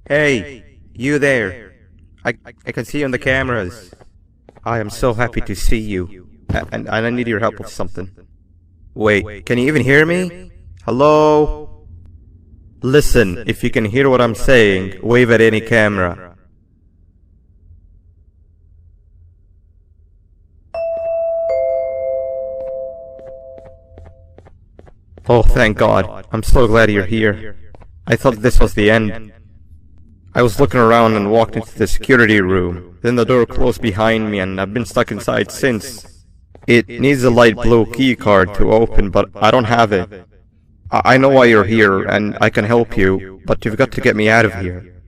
Hey, you there. I can see you on the cameras. I am so happy to see you. And I need your help with something. Wait, can you even hear me? Hello? Listen, if you can hear what I'm saying, wave at any camera. Oh, thank God. I'm so glad you're here. I thought this was the end. I was looking around and walked into the security room. Then the door closed behind me and I've been stuck inside since. It needs a light blue key card to open, but I don't have it. I know why you're here and I can help you, but you've got to get me out of here.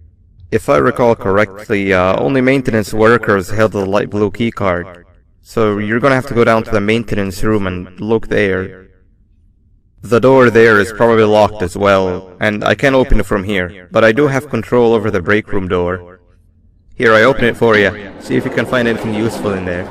If I recall correctly, only maintenance workers held the light blue key card. So you're gonna have to go down to the maintenance room and look there. The door there is probably locked as well, and I can't open it from here, but I do have control over the break room door. Here, I open it for you. See if you can find anything useful in there.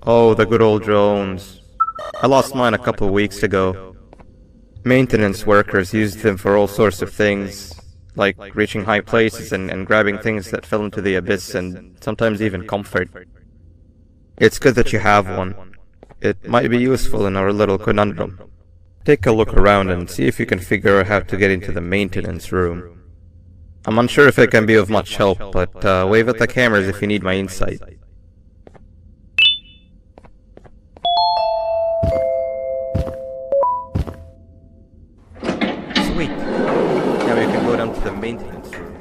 Oh, the good old drones. I lost mine a couple weeks ago. Maintenance workers used them for all sorts of things, like reaching high places and grabbing things that fell into the abyss and sometimes even comfort. It's good that you have one. It might be useful in our little conundrum. Take a look around and see if you can figure out how to get into the maintenance room. I'm unsure if it can be of much help, but wave at the cameras if you need my insight. Sweet. Now you can go down to the maintenance room.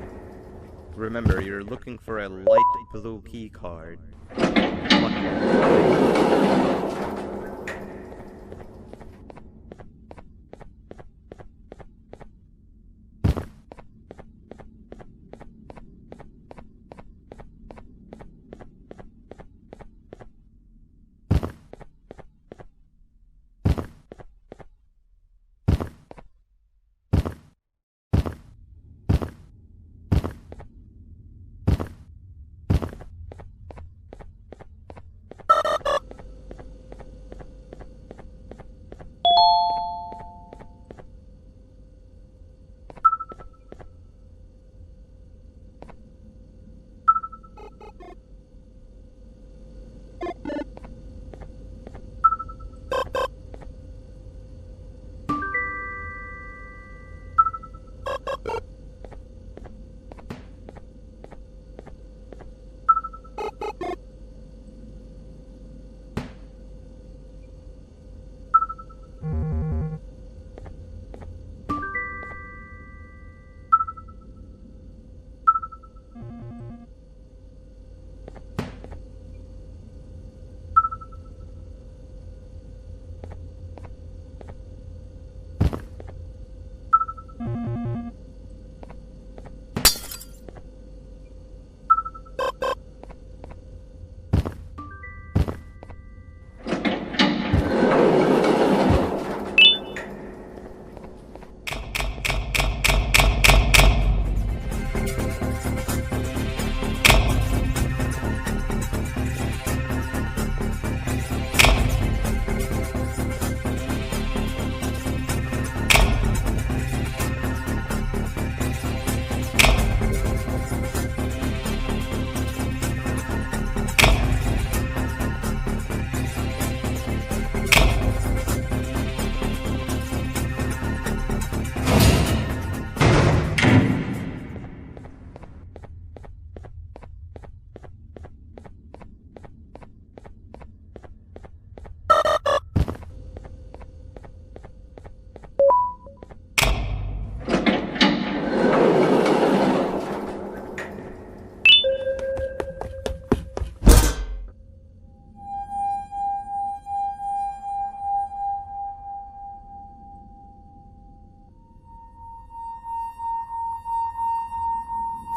Remember, you're looking for a light blue key card.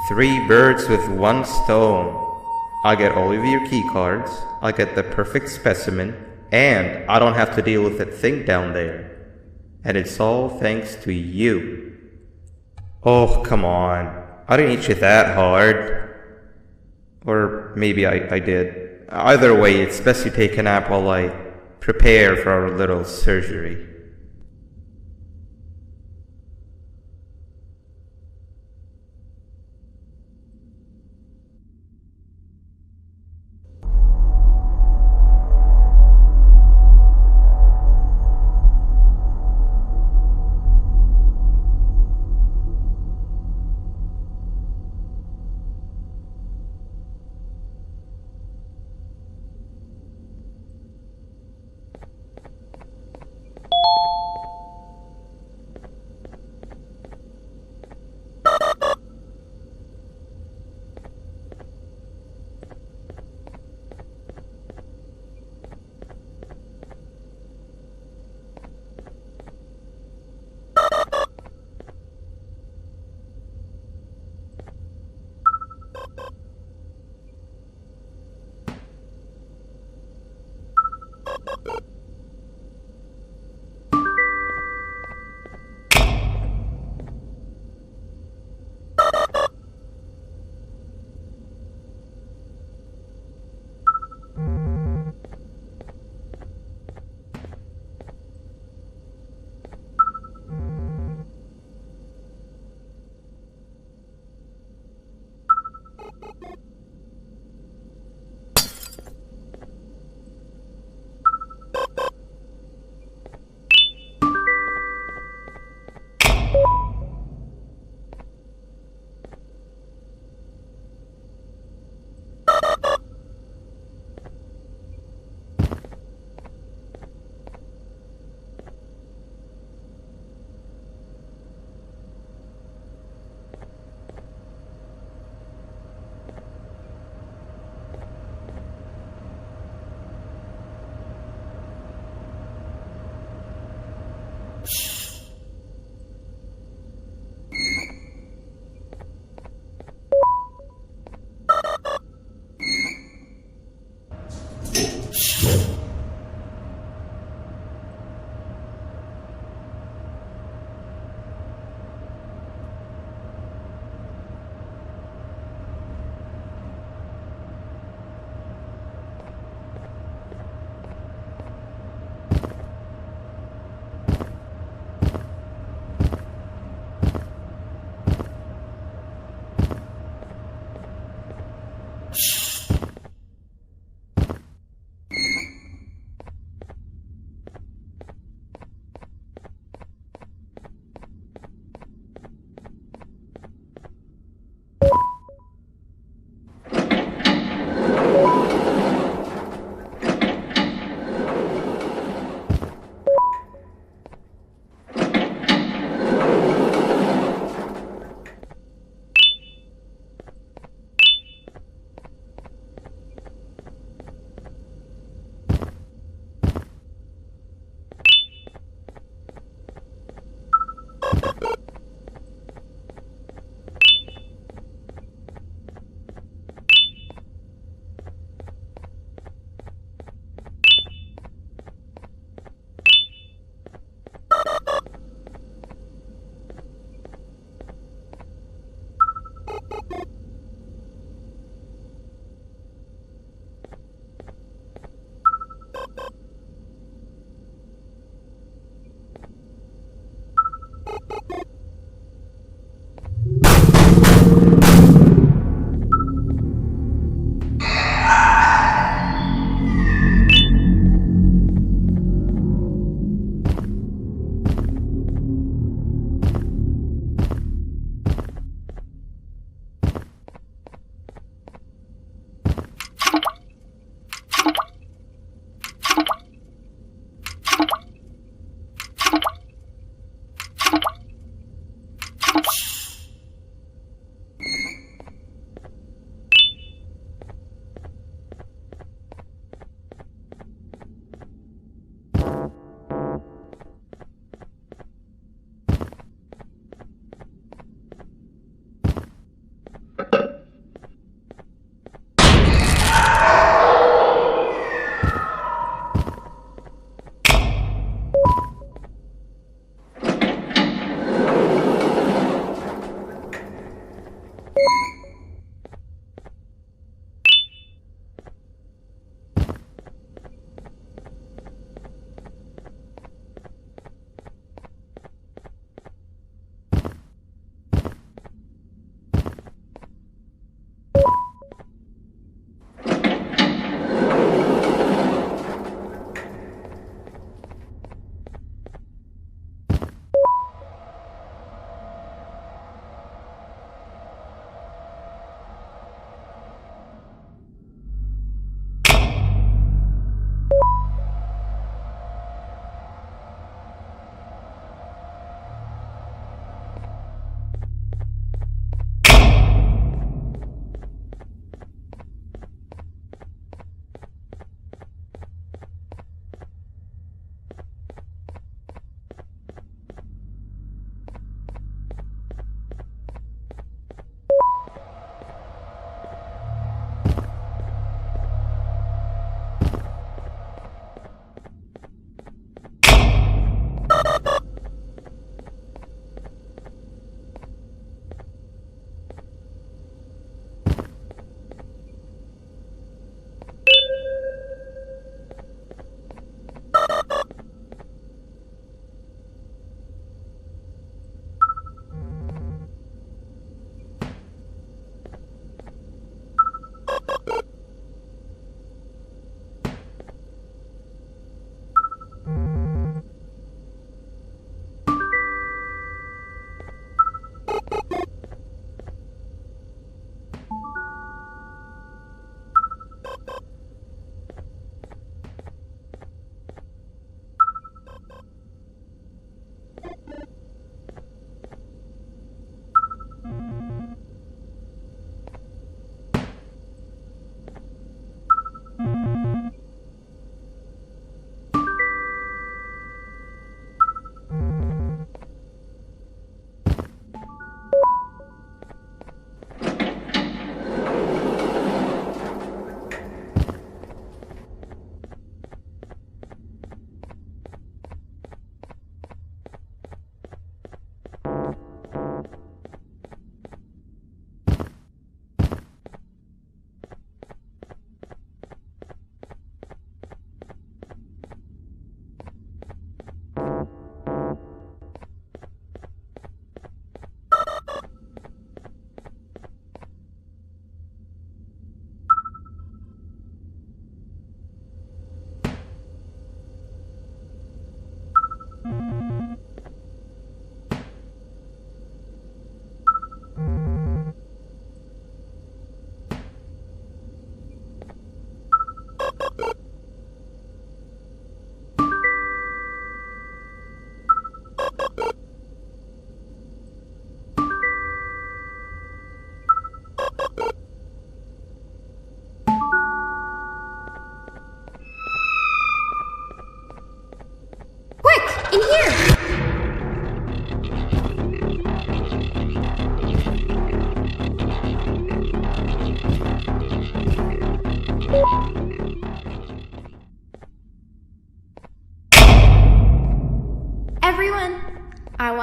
Three birds with one stone. I get all of your key cards, I get the perfect specimen, and I don't have to deal with that thing down there. And it's all thanks to you. Oh, come on. I didn't hit you that hard. Or maybe I did. Either way, it's best you take a nap while I prepare for our little surgery.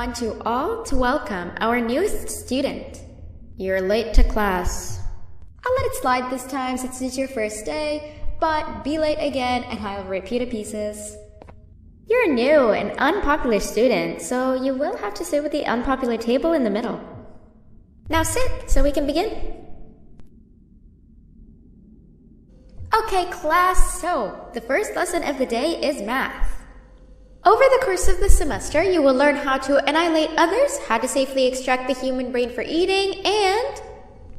want you all to welcome our newest student. You're late to class. I'll let it slide this time since it's your first day, but be late again and I'll repeat the pieces. You're a new and unpopular student, so you will have to sit with the unpopular table in the middle. Now sit so we can begin. Okay, class, so the first lesson of the day is math. Over the course of the semester, you will learn how to annihilate others, how to safely extract the human brain for eating, and...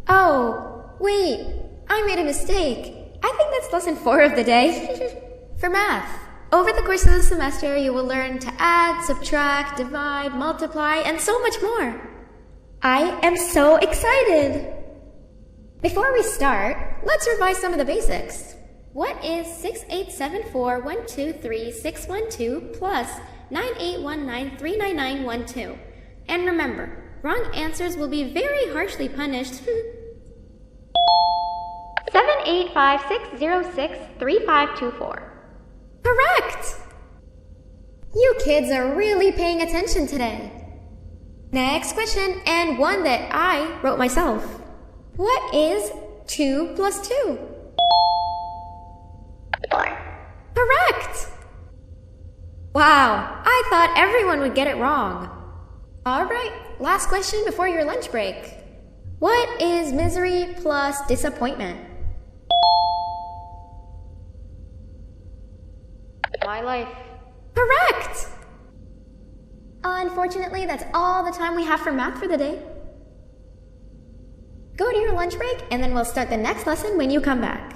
Oh, wait, I made a mistake. I think that's lesson 4 of the day. For math, over the course of the semester, you will learn to add, subtract, divide, multiply, and so much more. I am so excited! Before we start, let's revise some of the basics. What is 6874123612 plus 9819399912? And remember, wrong answers will be very harshly punished. 785-606-3524. Correct! You kids are really paying attention today. Next question, and one that I wrote myself. What is 2 plus 2? 4. Correct! Wow, I thought everyone would get it wrong. Alright, last question before your lunch break. What is misery plus disappointment? My life. Correct! Unfortunately, that's all the time we have for math for the day. Go to your lunch break, and then we'll start the next lesson when you come back.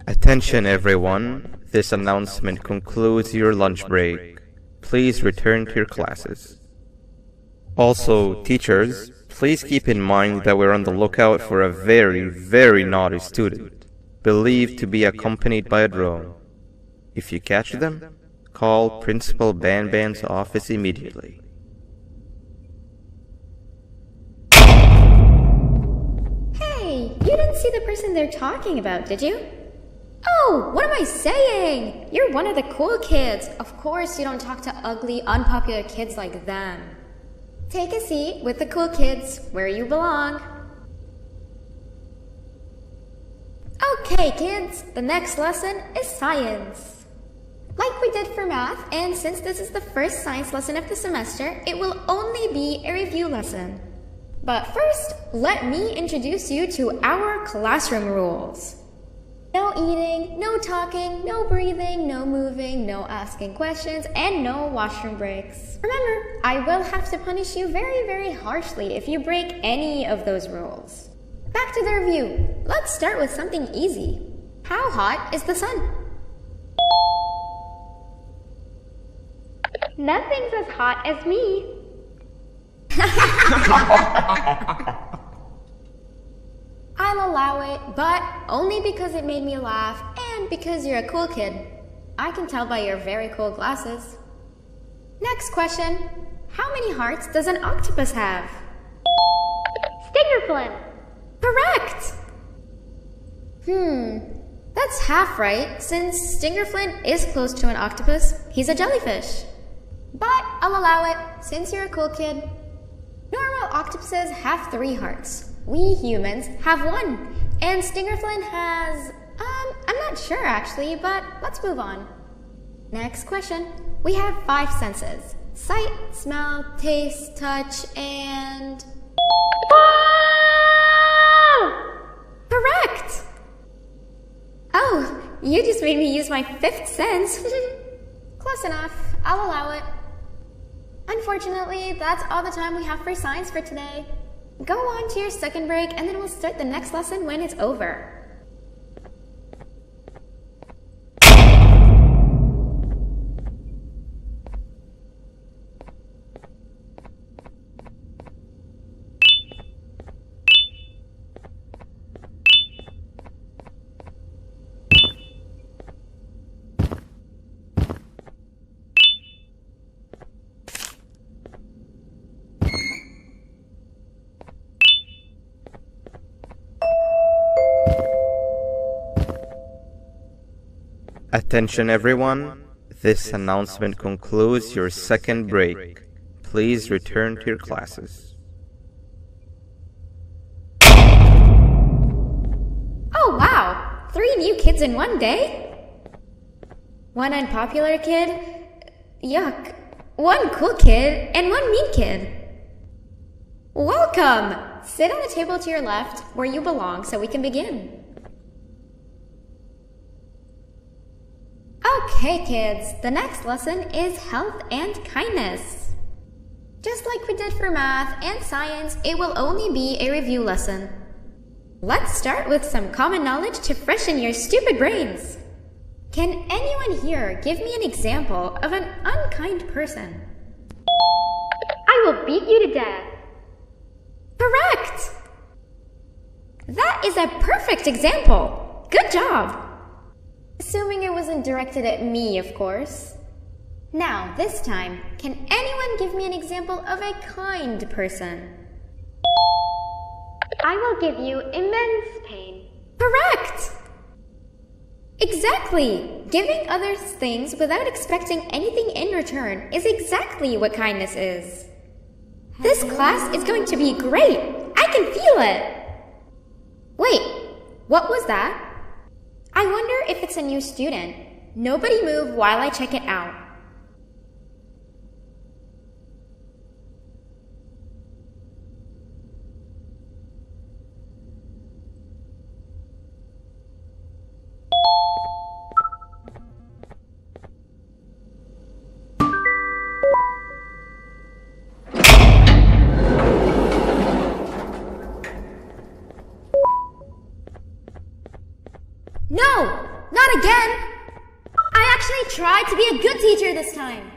Attention everyone, this announcement concludes your lunch break. Please return to your classes. Also, teachers, please keep in mind that we're on the lookout for a very naughty student, believed to be accompanied by a drone. If you catch them, call Principal Banban's office immediately. Hey, you didn't see the person they're talking about, did you? Oh, what am I saying? You're one of the cool kids. Of course you don't talk to ugly, unpopular kids like them. Take a seat with the cool kids where you belong. Okay, kids, the next lesson is science. Like we did for math, and since this is the first science lesson of the semester, it will only be a review lesson. But first, let me introduce you to our classroom rules. No eating, no talking, no breathing, no moving, no asking questions, and no washroom breaks. Remember, I will have to punish you very harshly if you break any of those rules. Back to the review. Let's start with something easy. How hot is the sun? Nothing's as hot as me. I'll allow it, but only because it made me laugh and because you're a cool kid. I can tell by your very cool glasses. Next question. How many hearts does an octopus have? Stingerflint. Correct! That's half right, since Stingerflint is close to an octopus. He's a jellyfish. But I'll allow it, since you're a cool kid. Normal octopuses have 3 hearts. We humans have 1. And Stingerflint has... I'm not sure actually, but let's move on. Next question. We have 5 senses. Sight, smell, taste, touch, and... Whoa! Correct! Oh, you just made me use my 5th sense. Close enough. I'll allow it. Unfortunately, that's all the time we have for science for today. Go on to your second break and then we'll start the next lesson when it's over. Attention everyone, this announcement concludes your second break. Please return to your classes. Oh wow! 3 new kids in one day? 1 unpopular kid? Yuck. 1 cool kid and 1 mean kid. Welcome! Sit on the table to your left where you belong so we can begin. Okay, kids, the next lesson is health and kindness. Just like we did for math and science, it will only be a review lesson. Let's start with some common knowledge to freshen your stupid brains. Can anyone here give me an example of an unkind person? I will beat you to death. Correct! That is a perfect example. Good job. Assuming it wasn't directed at me, of course. Now, this time, can anyone give me an example of a kind person? I will give you immense pain. Correct! Exactly! Giving others things without expecting anything in return is exactly what kindness is. This class is going to be great! I can feel it! Wait, what was that? I wonder if it's a new student. Nobody move while I check it out. No! Not again! I actually tried to be a good teacher this time.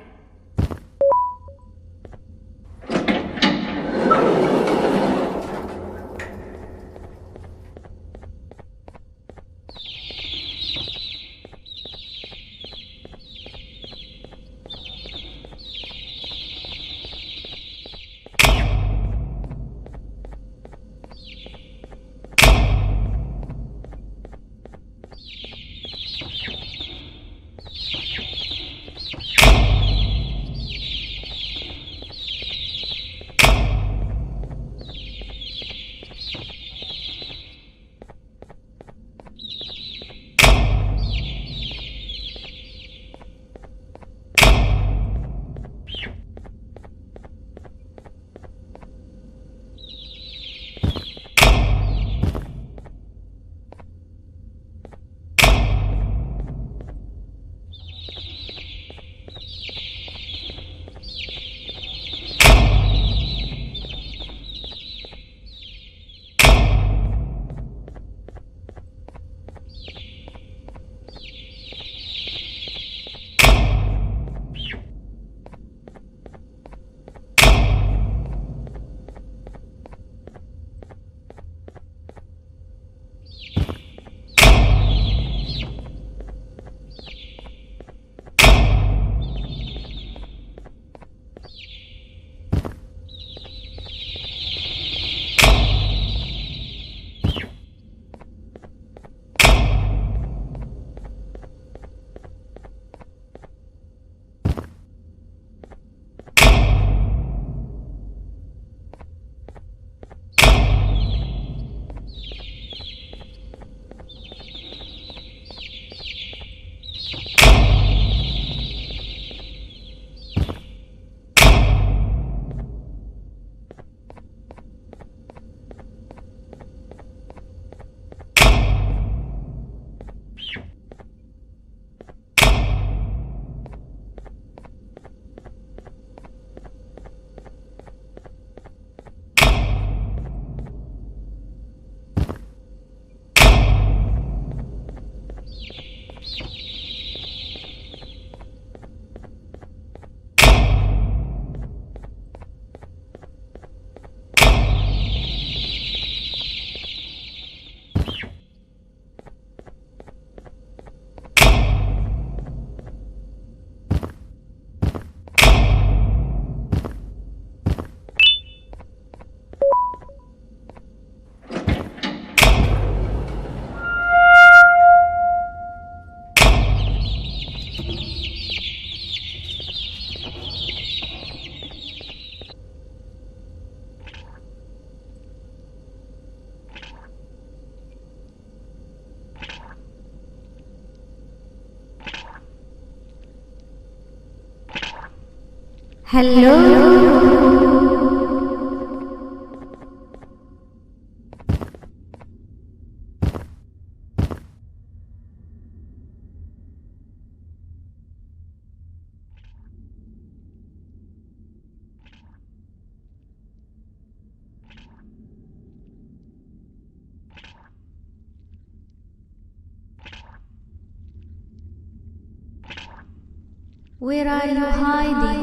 Where are you hiding?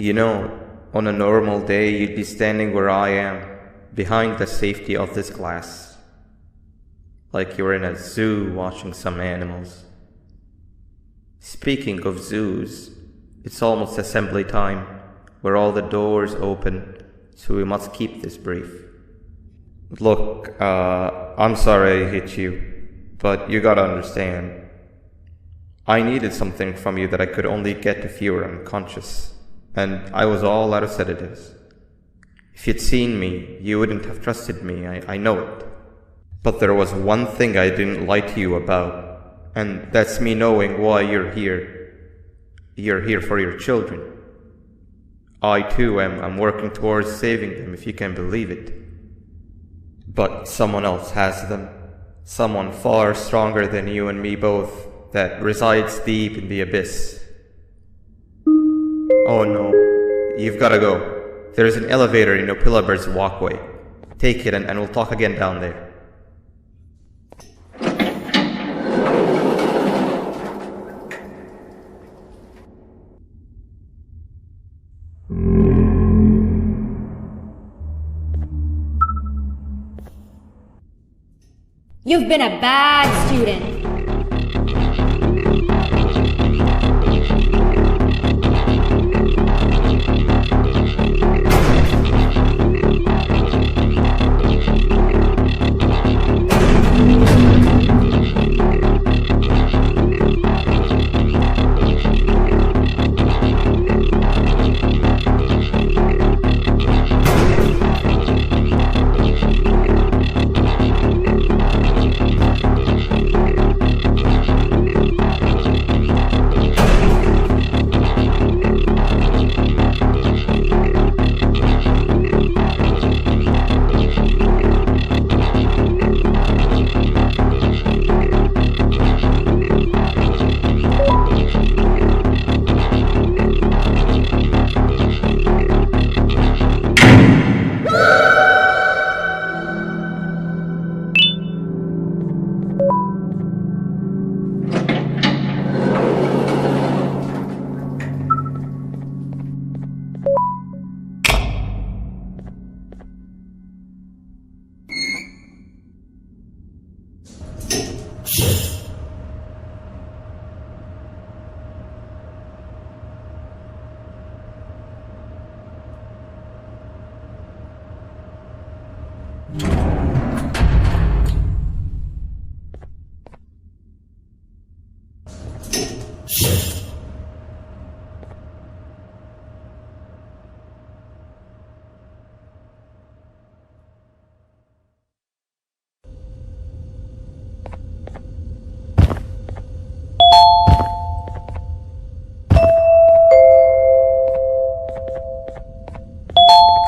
You know, on a normal day you'd be standing where I am, behind the safety of this glass. Like you're in a zoo watching some animals. Speaking of zoos, it's almost assembly time, where all the doors open, so we must keep this brief. Look, I'm sorry I hit you, but you gotta understand. I needed something from you that I could only get if you were unconscious, and I was all out of sedatives. If you'd seen me, you wouldn't have trusted me, I know it. But there was one thing I didn't lie to you about, and that's me knowing why you're here. You're here for your children. I too am working towards saving them, if you can believe it. But someone else has them. Someone far stronger than you and me both, that resides deep in the abyss. Oh no, you've gotta go. There's an elevator in Opillabird's walkway. Take it and we'll talk again down there. You've been a bad student.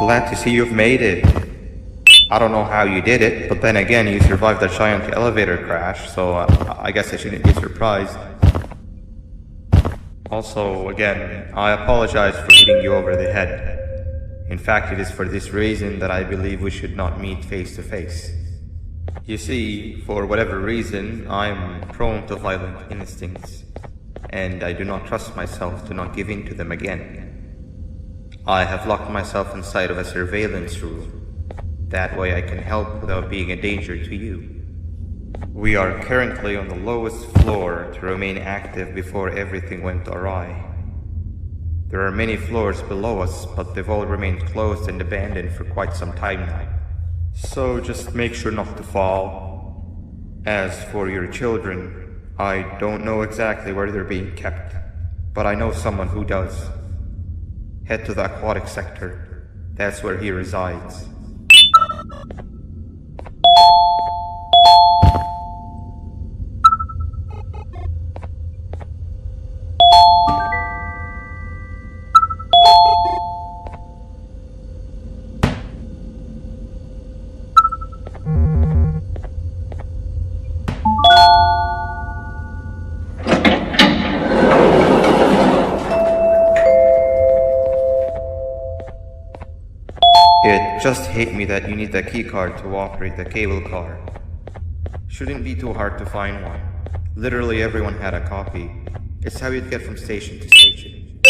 Glad to see you've made it. I don't know how you did it, but then again, you survived that giant elevator crash, so I guess I shouldn't be surprised. Also, again, I apologize for hitting you over the head. In fact, it is for this reason that I believe we should not meet face to face. You see, for whatever reason, I'm prone to violent instincts, and I do not trust myself to not give in to them again. I have locked myself inside of a surveillance room. That way I can help without being a danger to you. We are currently on the lowest floor to remain active before everything went awry. There are many floors below us, but they've all remained closed and abandoned for quite some time now. So just make sure not to fall. As for your children, I don't know exactly where they're being kept, but I know someone who does. Head to the aquatic sector. That's where he resides. It just hit me that you need the keycard to operate the cable car. Shouldn't be too hard to find one. Literally everyone had a copy. It's how you'd get from station to station.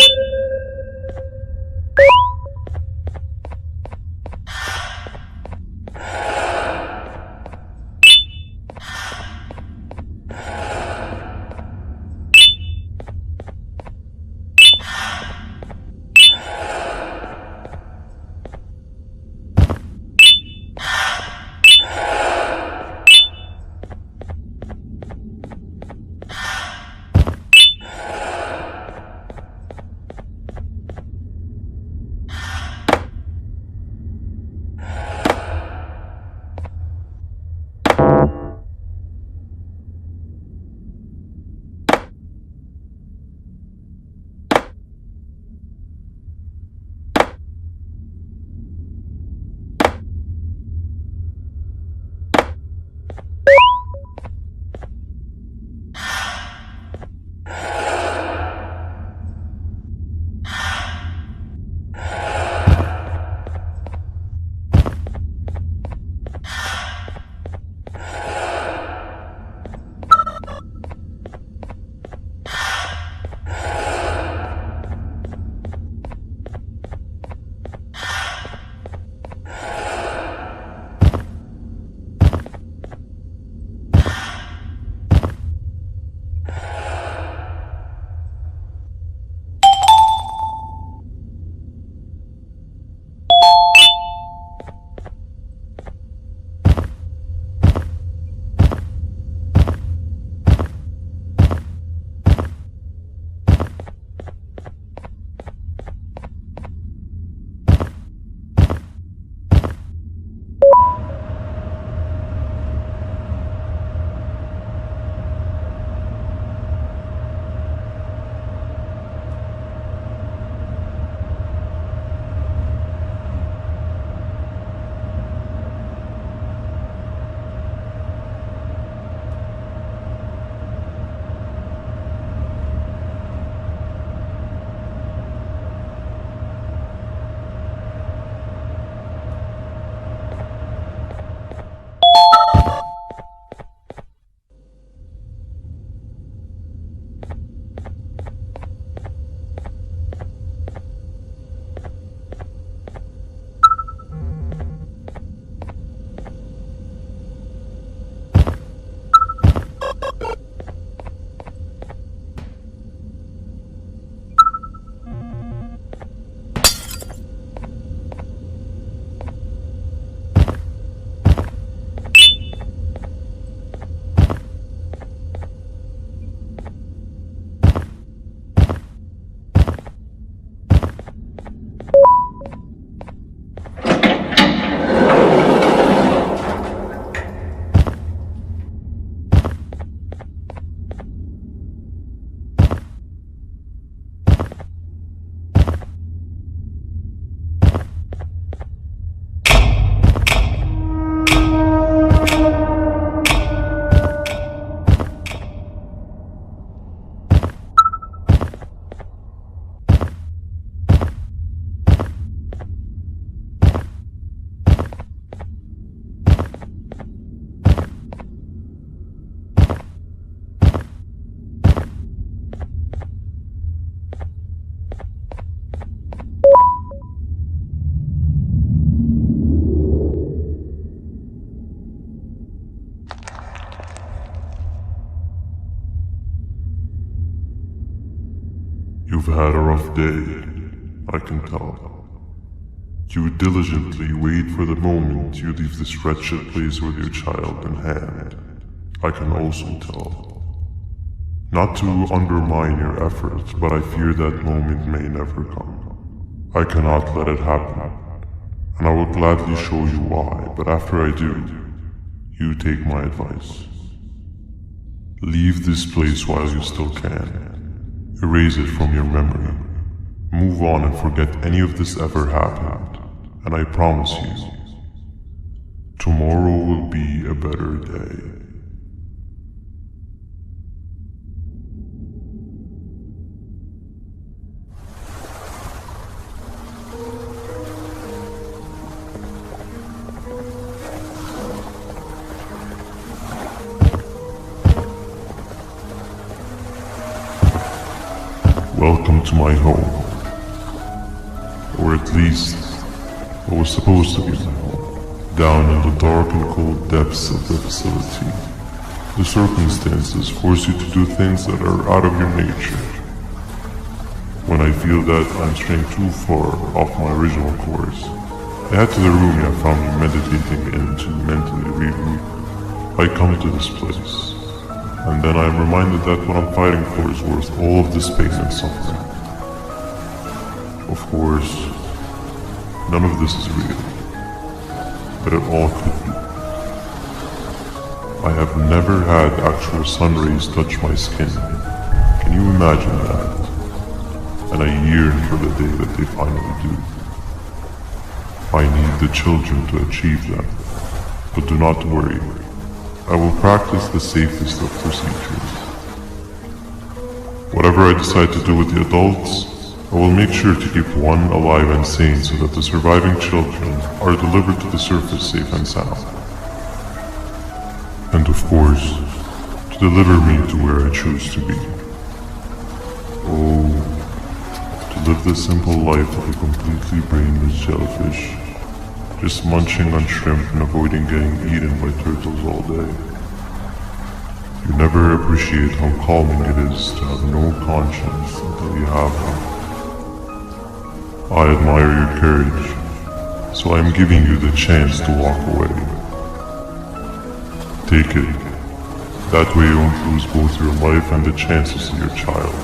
You've had a rough day, I can tell. You diligently wait for the moment you leave this wretched place with your child in hand. I can also tell. Not to undermine your efforts, but I fear that moment may never come. I cannot let it happen, and I will gladly show you why, but after I do, you take my advice. Leave this place while you still can. Erase it from your memory. Move on and forget any of this ever happened, and I promise you, tomorrow will be a better day. Welcome to my home. Or at least, what was supposed to be my home. Down in the dark and cold depths of the facility, the circumstances force you to do things that are out of your nature. When I feel that I'm straying too far off my original course, I head to the room you have found me meditating in to mentally regroup. I come to this place, and then I am reminded that what I'm fighting for is worth all of this pain and suffering. Of course, none of this is real, but it all could be. I have never had actual sun rays touch my skin. Can you imagine that? And I yearn for the day that they finally do. I need the children to achieve that, but do not worry. I will practice the safest of procedures. Whatever I decide to do with the adults, I will make sure to keep one alive and sane so that the surviving children are delivered to the surface safe and sound. And of course, to deliver me to where I choose to be. Oh, to live this simple life like a completely brainless jellyfish, just munching on shrimp and avoiding getting eaten by turtles all day. You never appreciate how calming it is to have no conscience until you have one. I admire your courage, so I am giving you the chance to walk away. Take it. That way you won't lose both your life and the chance to see your child.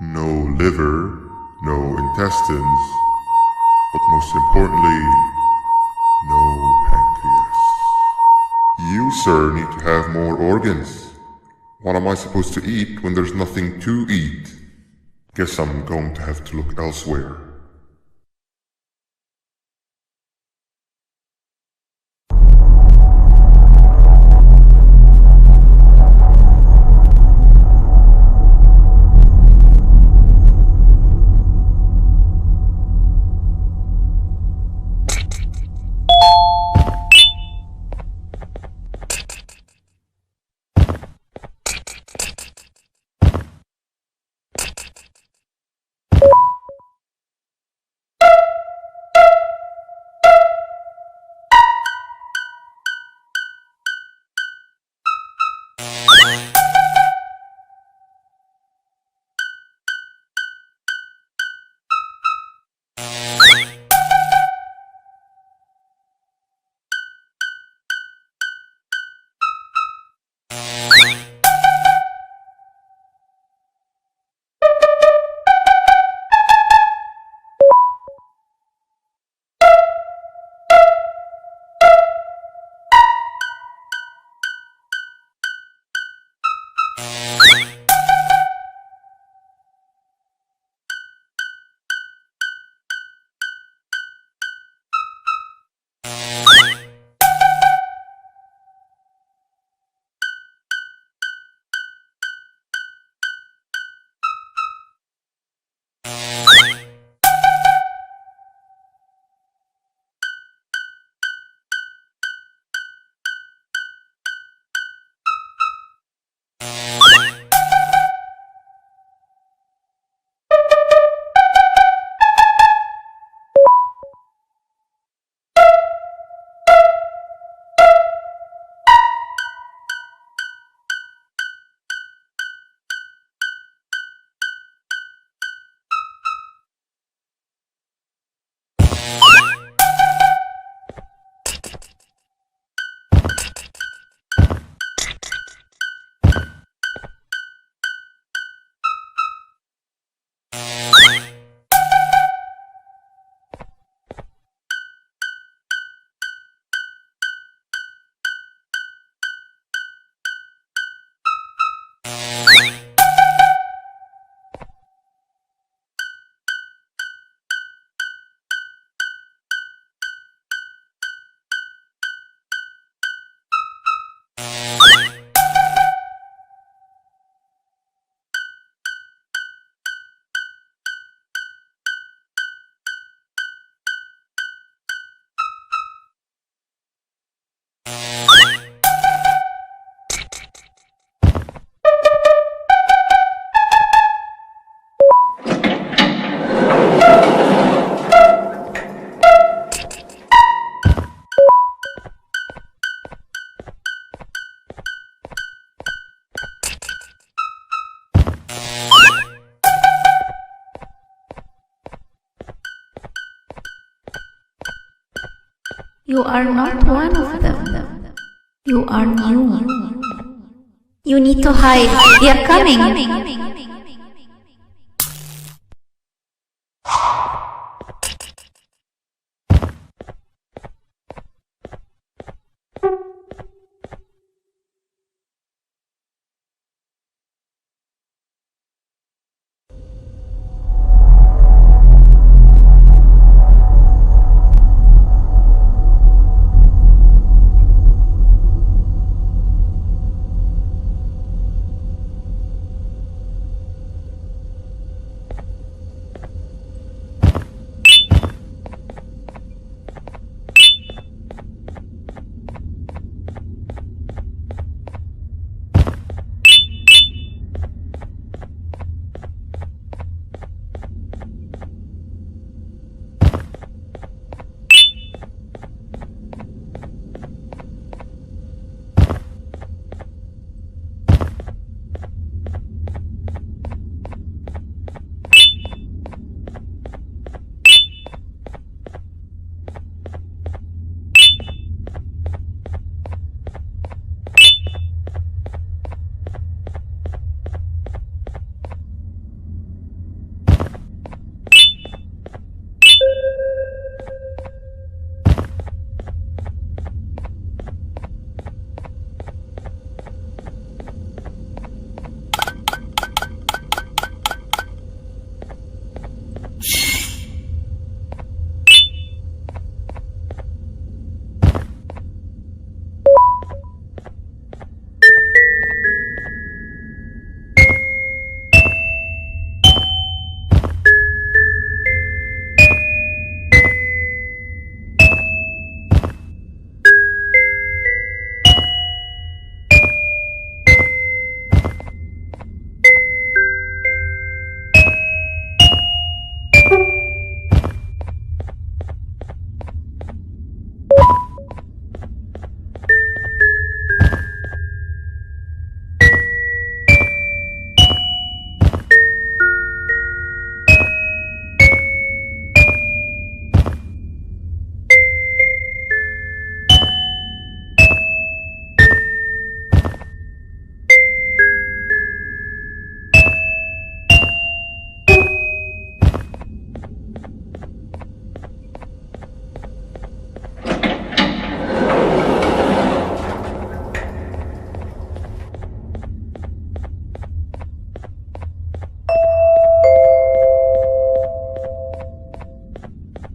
No liver, no intestines, but most importantly, no pancreas. You, sir, need to have more organs. What am I supposed to eat when there's nothing to eat? Guess I'm going to have to look elsewhere. You are not one of them. You are new. You need to hide. They are coming.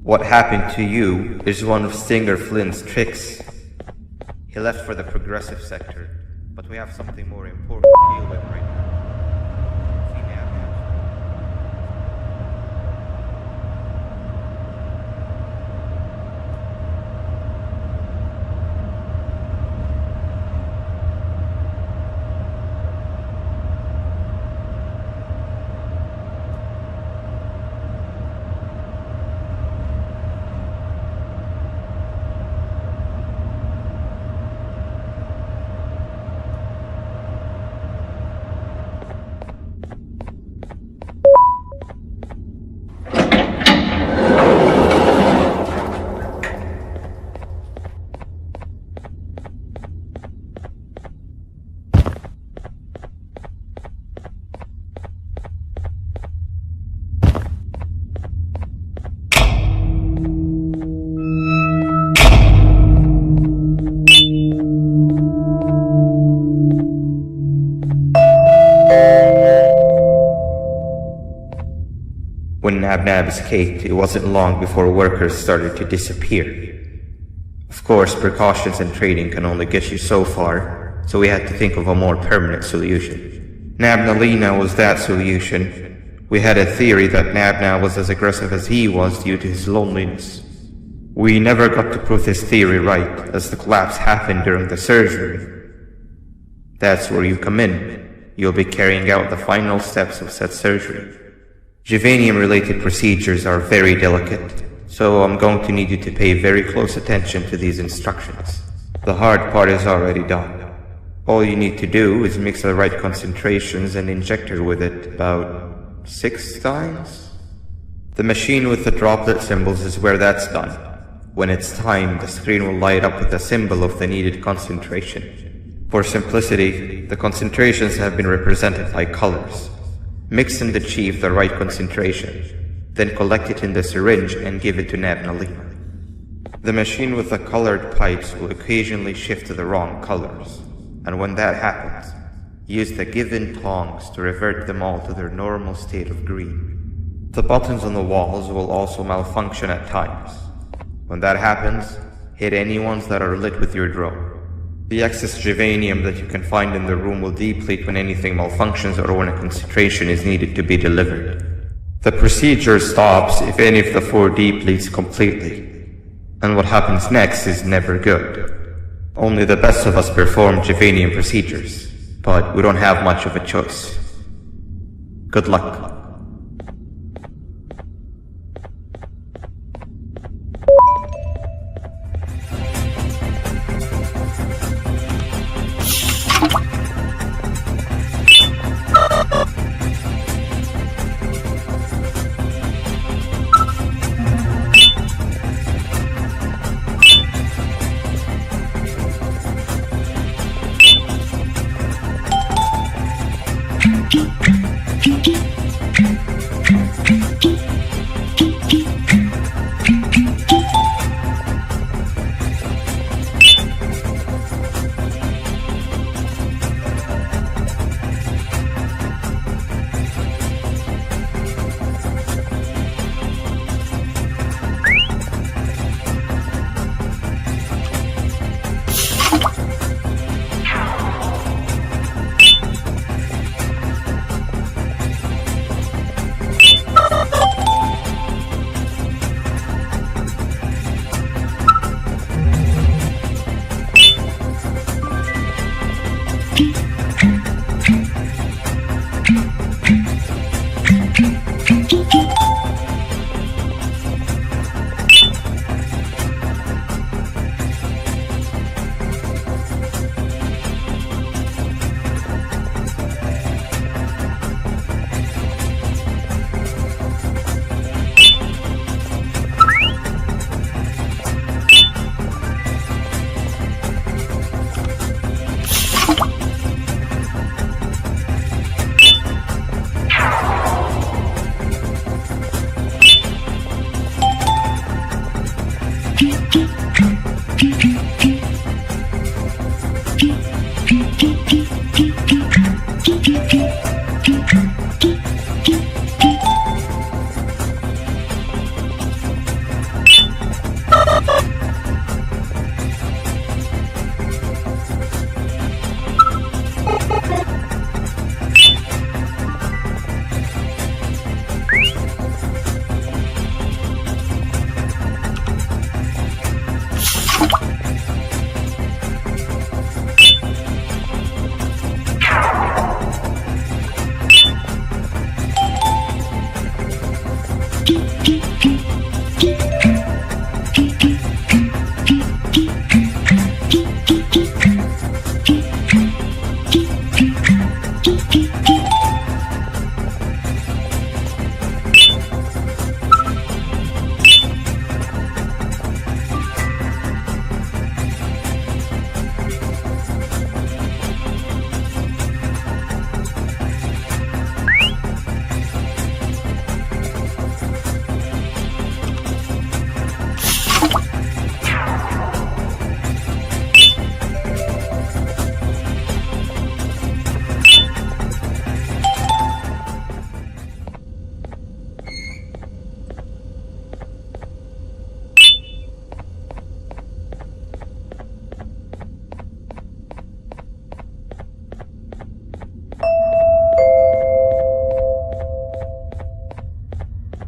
What happened to you is one of Stinger Flynn's tricks. He left for the progressive sector, but we have something more important to deal with right now. See, When Nab escaped, it wasn't long before workers started to disappear. Of course, precautions and training can only get you so far, so we had to think of a more permanent solution. Nabnalina was that solution. We had a theory that Nabna was as aggressive as he was due to his loneliness. We never got to prove this theory right, as the collapse happened during the surgery. That's where you come in. You'll be carrying out the final steps of said surgery. Juvenium-related procedures are very delicate, so I'm going to need you to pay very close attention to these instructions. The hard part is already done. All you need to do is mix the right concentrations and inject her with it about 6 times. The machine with the droplet symbols is where that's done. When it's time, the screen will light up with a symbol of the needed concentration. For simplicity, the concentrations have been represented by colors. Mix and achieve the right concentration, then collect it in the syringe and give it to Nabnalina. The machine with the colored pipes will occasionally shift to the wrong colors, and when that happens, use the given tongs to revert them all to their normal state of green. The buttons on the walls will also malfunction at times. When that happens, hit any ones that are lit with your drone. The excess germanium that you can find in the room will deplete when anything malfunctions or when a concentration is needed to be delivered. The procedure stops if any of the 4 depletes completely, and what happens next is never good. Only the best of us perform germanium procedures, but we don't have much of a choice. Good luck.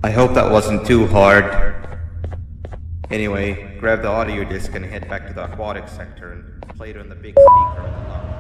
I hope that wasn't too hard. Anyway, grab the audio disc and head back to the aquatic sector and play it on the big speaker in the lounge.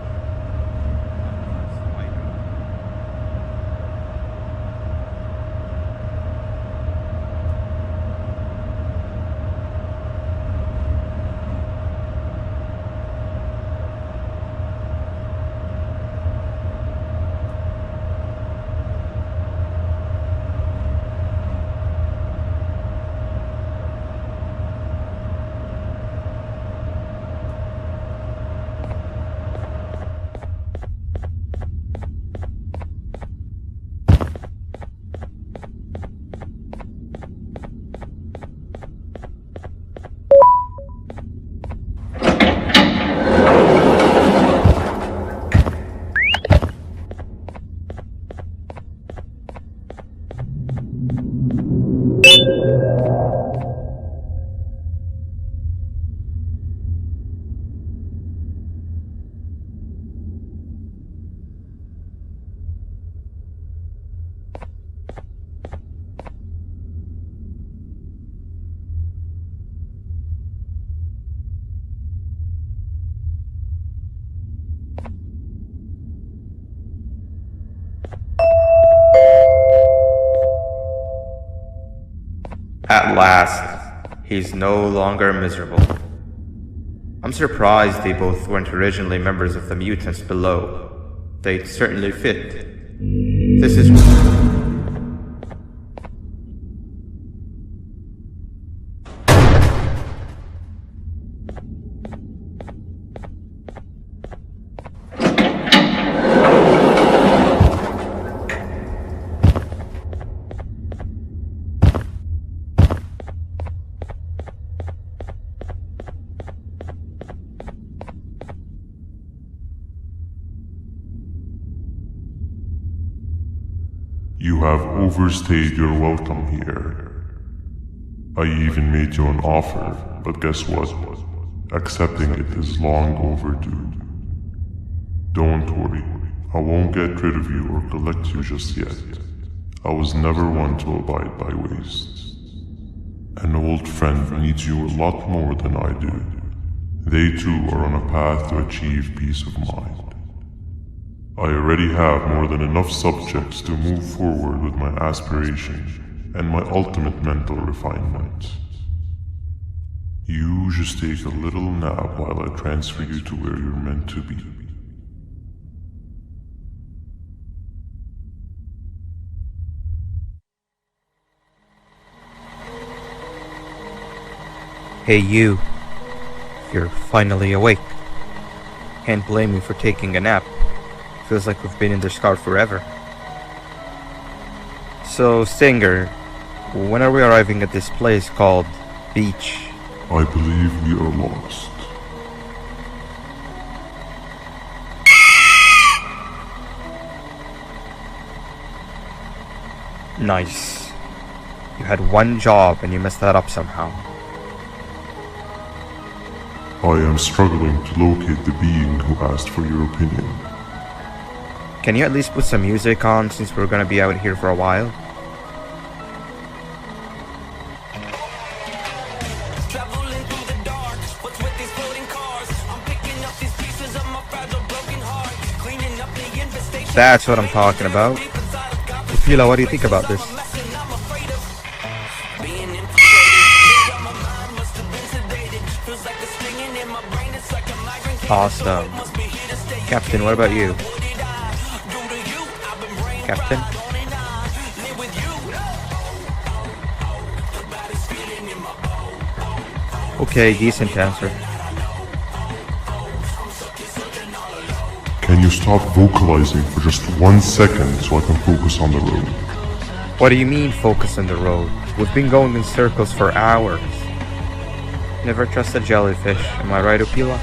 At last, he's no longer miserable. I'm surprised they both weren't originally members of the mutants below. They'd certainly fit. This is... You have overstayed your welcome here. I even made you an offer, but guess what? Accepting it is long overdue. Don't worry, I won't get rid of you or collect you just yet. I was never one to abide by wastes. An old friend needs you a lot more than I do. They too are on a path to achieve peace of mind. I already have more than enough subjects to move forward with my aspiration and my ultimate mental refinement. You just take a little nap while I transfer you to where you're meant to be. Hey you. You're finally awake. Can't blame me for taking a nap. Feels like we've been in this car forever. So, Stinger, when are we arriving at this place called Beach? I believe we are lost. Nice. You had one job and you messed that up somehow. I am struggling to locate the being who asked for your opinion. Can you at least put some music on since we're gonna be out here for a while? That's what I'm talking about. Fila, what do you think about this? Awesome. Captain, what about you? Captain? Okay, decent answer. Can you stop vocalizing for just 1 second so I can focus on the road? What do you mean focus on the road? We've been going in circles for hours. Never trust a jellyfish, am I right, Upila?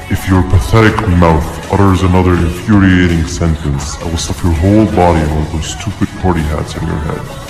If your pathetic mouth utters another infuriating sentence, I will stuff your whole body in one of those stupid party hats on your head.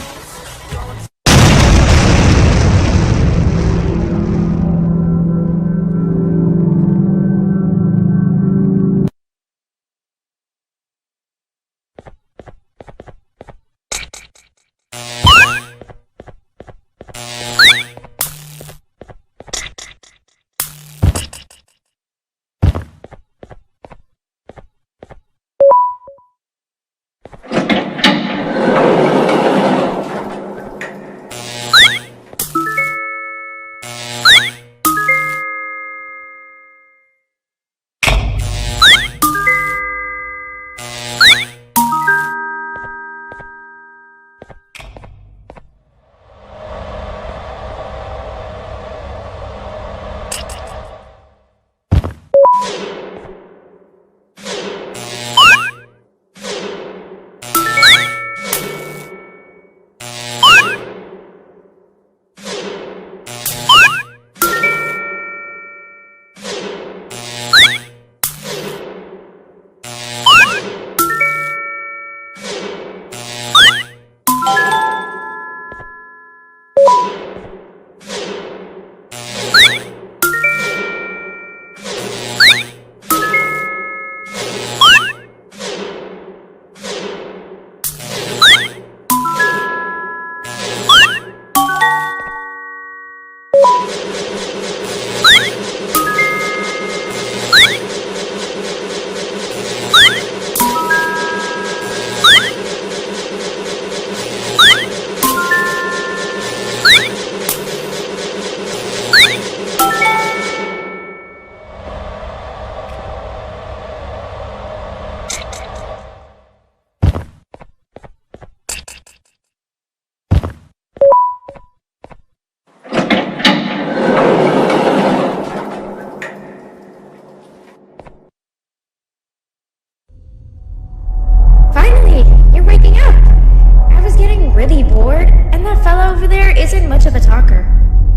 isn't much of a talker.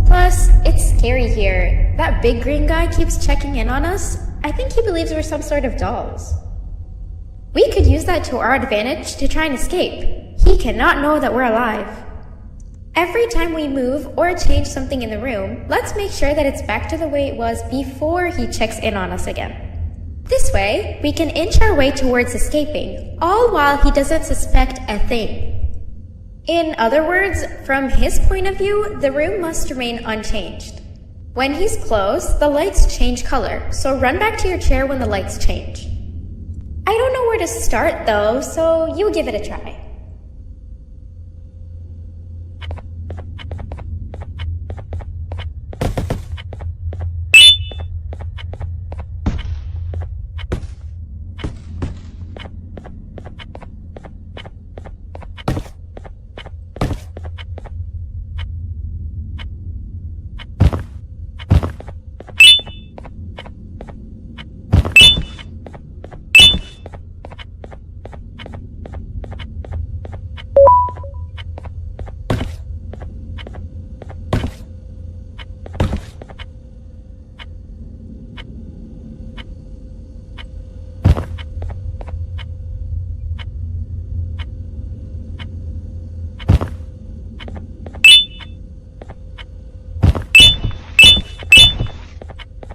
Plus, it's scary here. That big green guy keeps checking in on us. I think he believes we're some sort of dolls. We could use that to our advantage to try and escape. He cannot know that we're alive. Every time we move or change something in the room, let's make sure that it's back to the way it was before he checks in on us again. This way, we can inch our way towards escaping, all while he doesn't suspect a thing. In other words, from his point of view, the room must remain unchanged. When he's close, the lights change color, so run back to your chair when the lights change. I don't know where to start though, so you give it a try.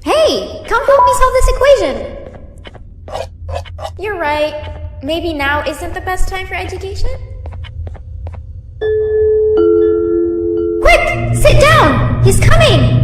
Hey, come help me solve this equation! You're right. Maybe now isn't the best time for education? Quick! Sit down! He's coming!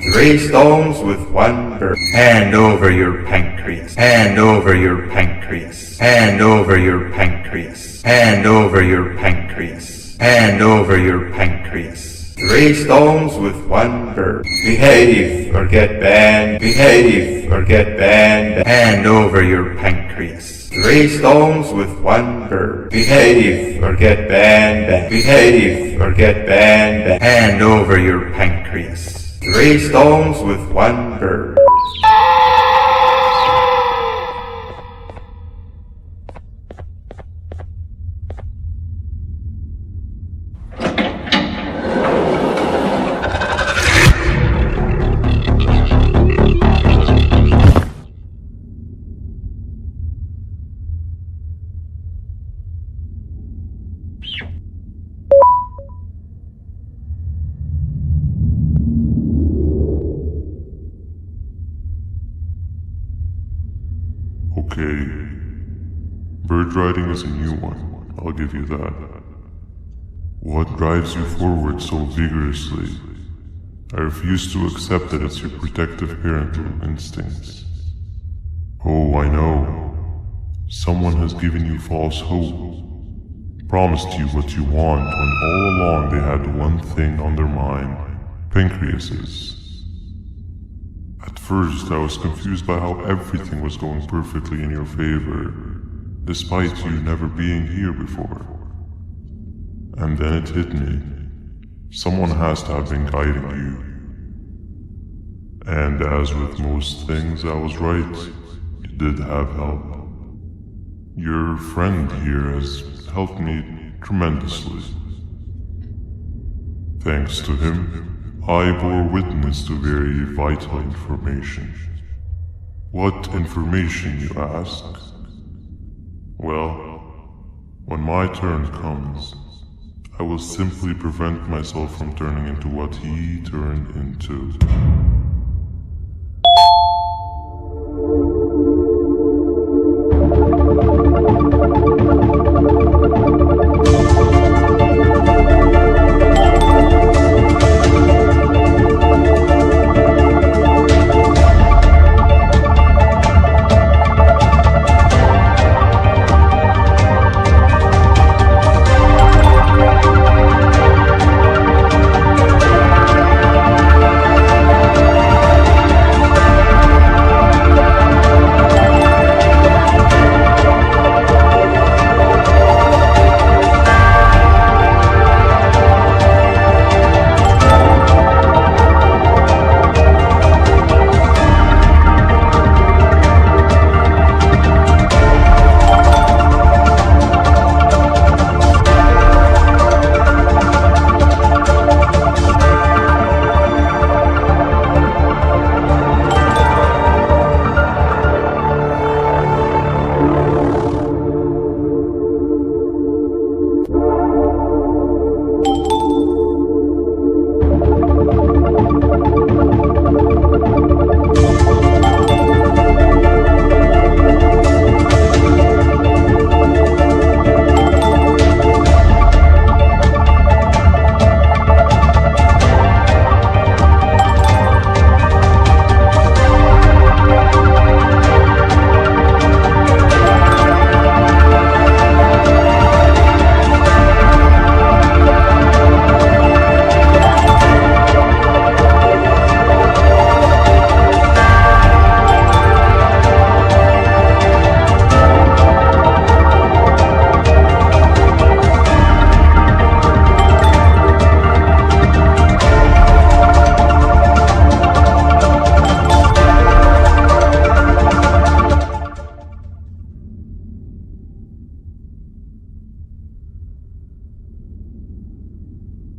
3 stones with 1 bird. Hand over your pancreas. Hand over your pancreas. Hand over your pancreas. Hand over your pancreas. Hand over your pancreas. 3 stones with 1 bird. Behave or get banned. Behave or get banned. Hand over your pancreas. 3 stones with 1 bird. Behave or get banned. Behave or get banned. Hand over your pancreas. 3 stones with 1 bird. Okay. Bird riding is a new one, I'll give you that. What drives you forward so vigorously? I refuse to accept that it's your protective parental instincts. Oh, I know. Someone has given you false hope. Promised you what you want when all along they had one thing on their mind. Pancreases. At first, I was confused by how everything was going perfectly in your favor, despite you never being here before. And then it hit me. Someone has to have been guiding you. And as with most things, I was right. You did have help. Your friend here has helped me tremendously. Thanks to him, I bore witness to very vital information. What information, you ask? Well, when my turn comes, I will simply prevent myself from turning into what he turned into.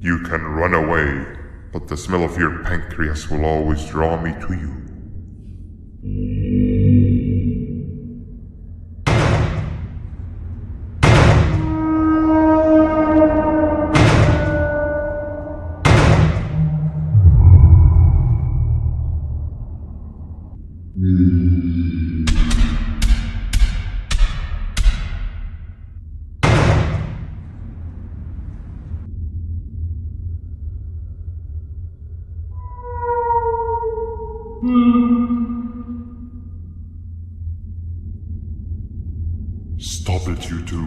You can run away, but the smell of your pancreas will always draw me to you. Stop it, you two.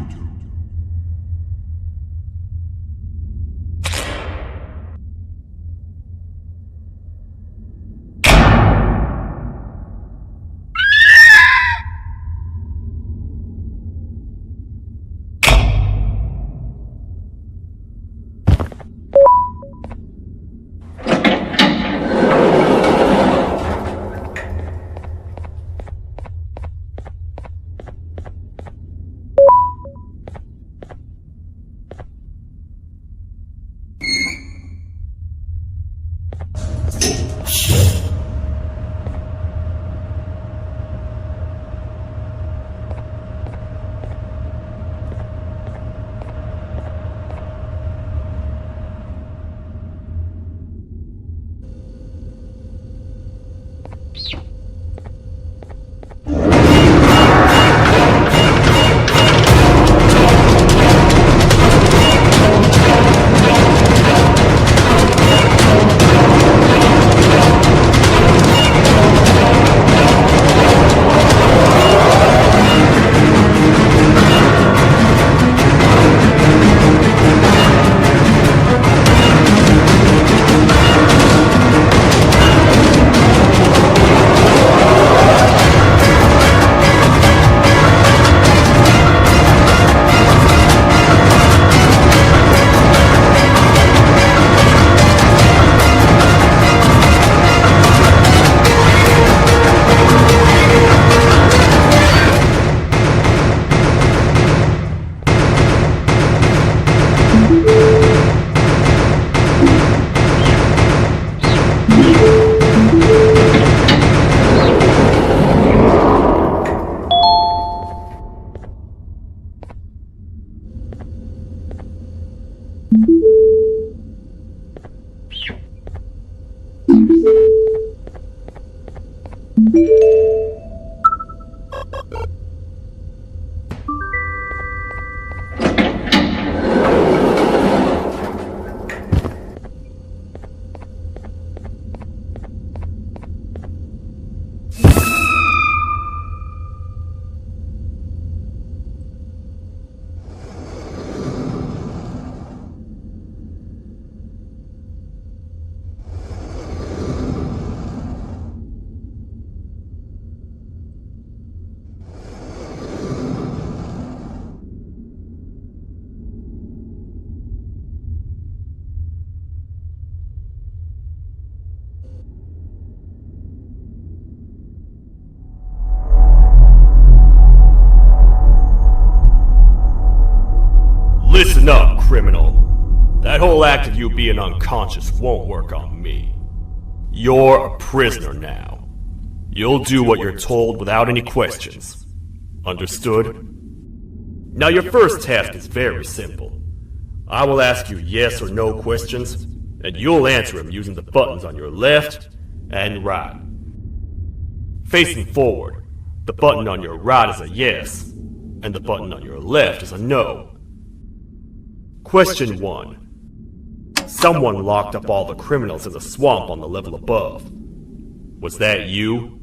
Listen up, criminal. That whole act of you being unconscious won't work on me. You're a prisoner now. You'll do what you're told without any questions. Understood? Now your first task is very simple. I will ask you yes or no questions, and you'll answer them using the buttons on your left and right. Facing forward, the button on your right is a yes, and the button on your left is a no. Question 1. Someone locked up all the criminals in the swamp on the level above. Was that you?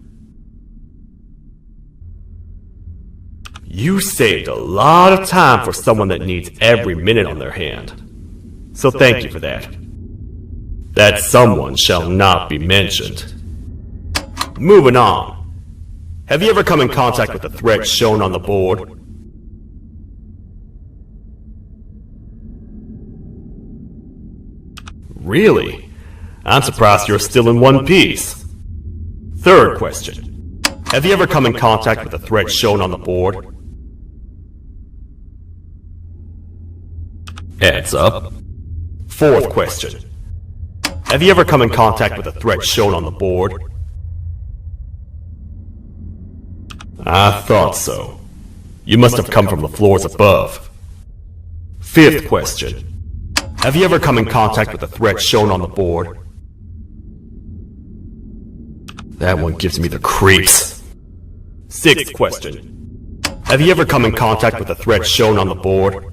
You saved a lot of time for someone that needs every minute on their hand. So thank you for that. That someone shall not be mentioned. Moving on. Have you ever come in contact with the threat shown on the board? Really? I'm surprised you're still in one piece. Third question. Have you ever come in contact with the threat shown on the board? Heads up. Fourth question. Have you ever come in contact with the threat shown on the board? I thought so. You must have come from the floors above. Fifth question. Have you ever come in contact with the threat shown on the board? That one gives me the creeps. Sixth question. Have you ever come in contact with the threat shown on the board?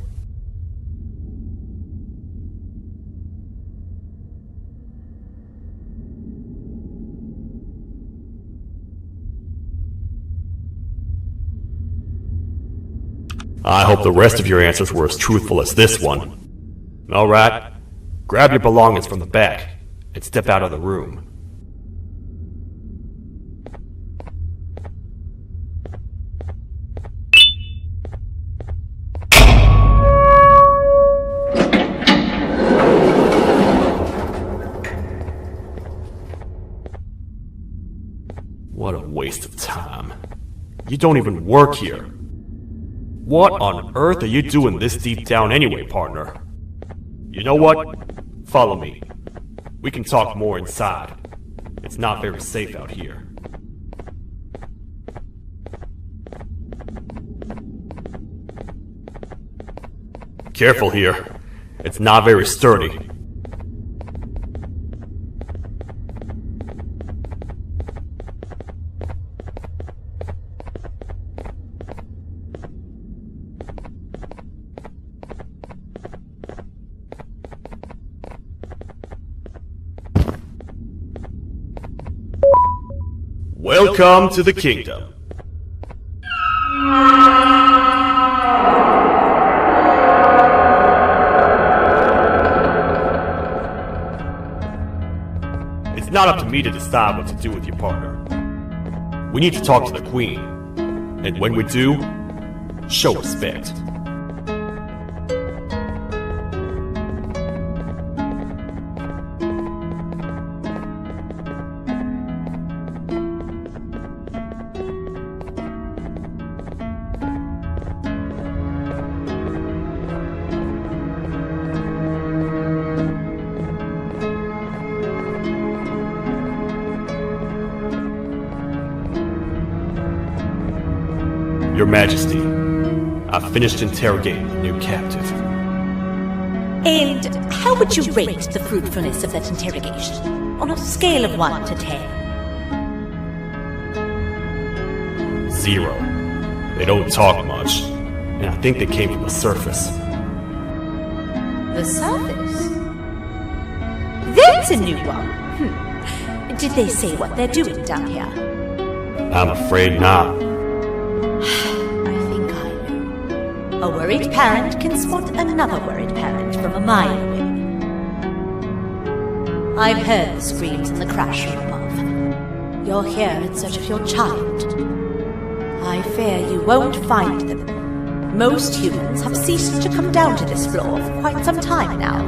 I hope the rest of your answers were as truthful as this one. Alright, grab your belongings from the back and step out of the room. What a waste of time. You don't even work here. What on earth are you doing this deep down anyway, partner? You know what? Follow me. We can talk more inside. It's not very safe out here. Careful here. It's not very sturdy. Welcome to the kingdom. It's not up to me to decide what to do with your partner. We need to talk to the queen. And when we do, show respect. Your Majesty, I've finished interrogating the new captive. And how would you rate the fruitfulness of that interrogation? On a scale of 1 to 10? 0. They don't talk much, and I think they came from the surface. The surface? That's a new one. Did they say what they're doing down here? I'm afraid not. I think I know. A worried parent can spot another worried parent from a mile away. I've heard the screams and the crash from above. You're here in search of your child. I fear you won't find them. Most humans have ceased to come down to this floor for quite some time now.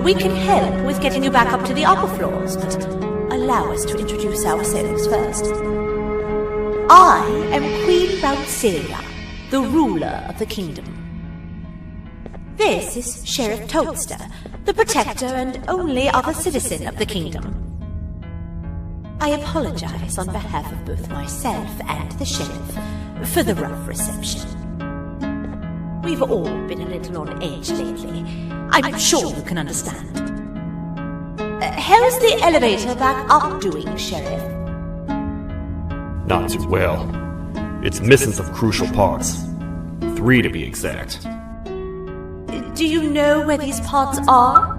We can help with getting you back up to the upper floors, but allow us to introduce ourselves first. I am Queen Boutsilia, the ruler of the kingdom. This is Sheriff Toadster, the protector and only other citizen of the kingdom. I apologize on behalf of both myself and the sheriff for the rough reception. We've all been a little on edge lately. I'm sure you can understand. How's the elevator back up doing, Sheriff? Not too well. It's missing some crucial parts. 3 to be exact. Do you know where these parts are?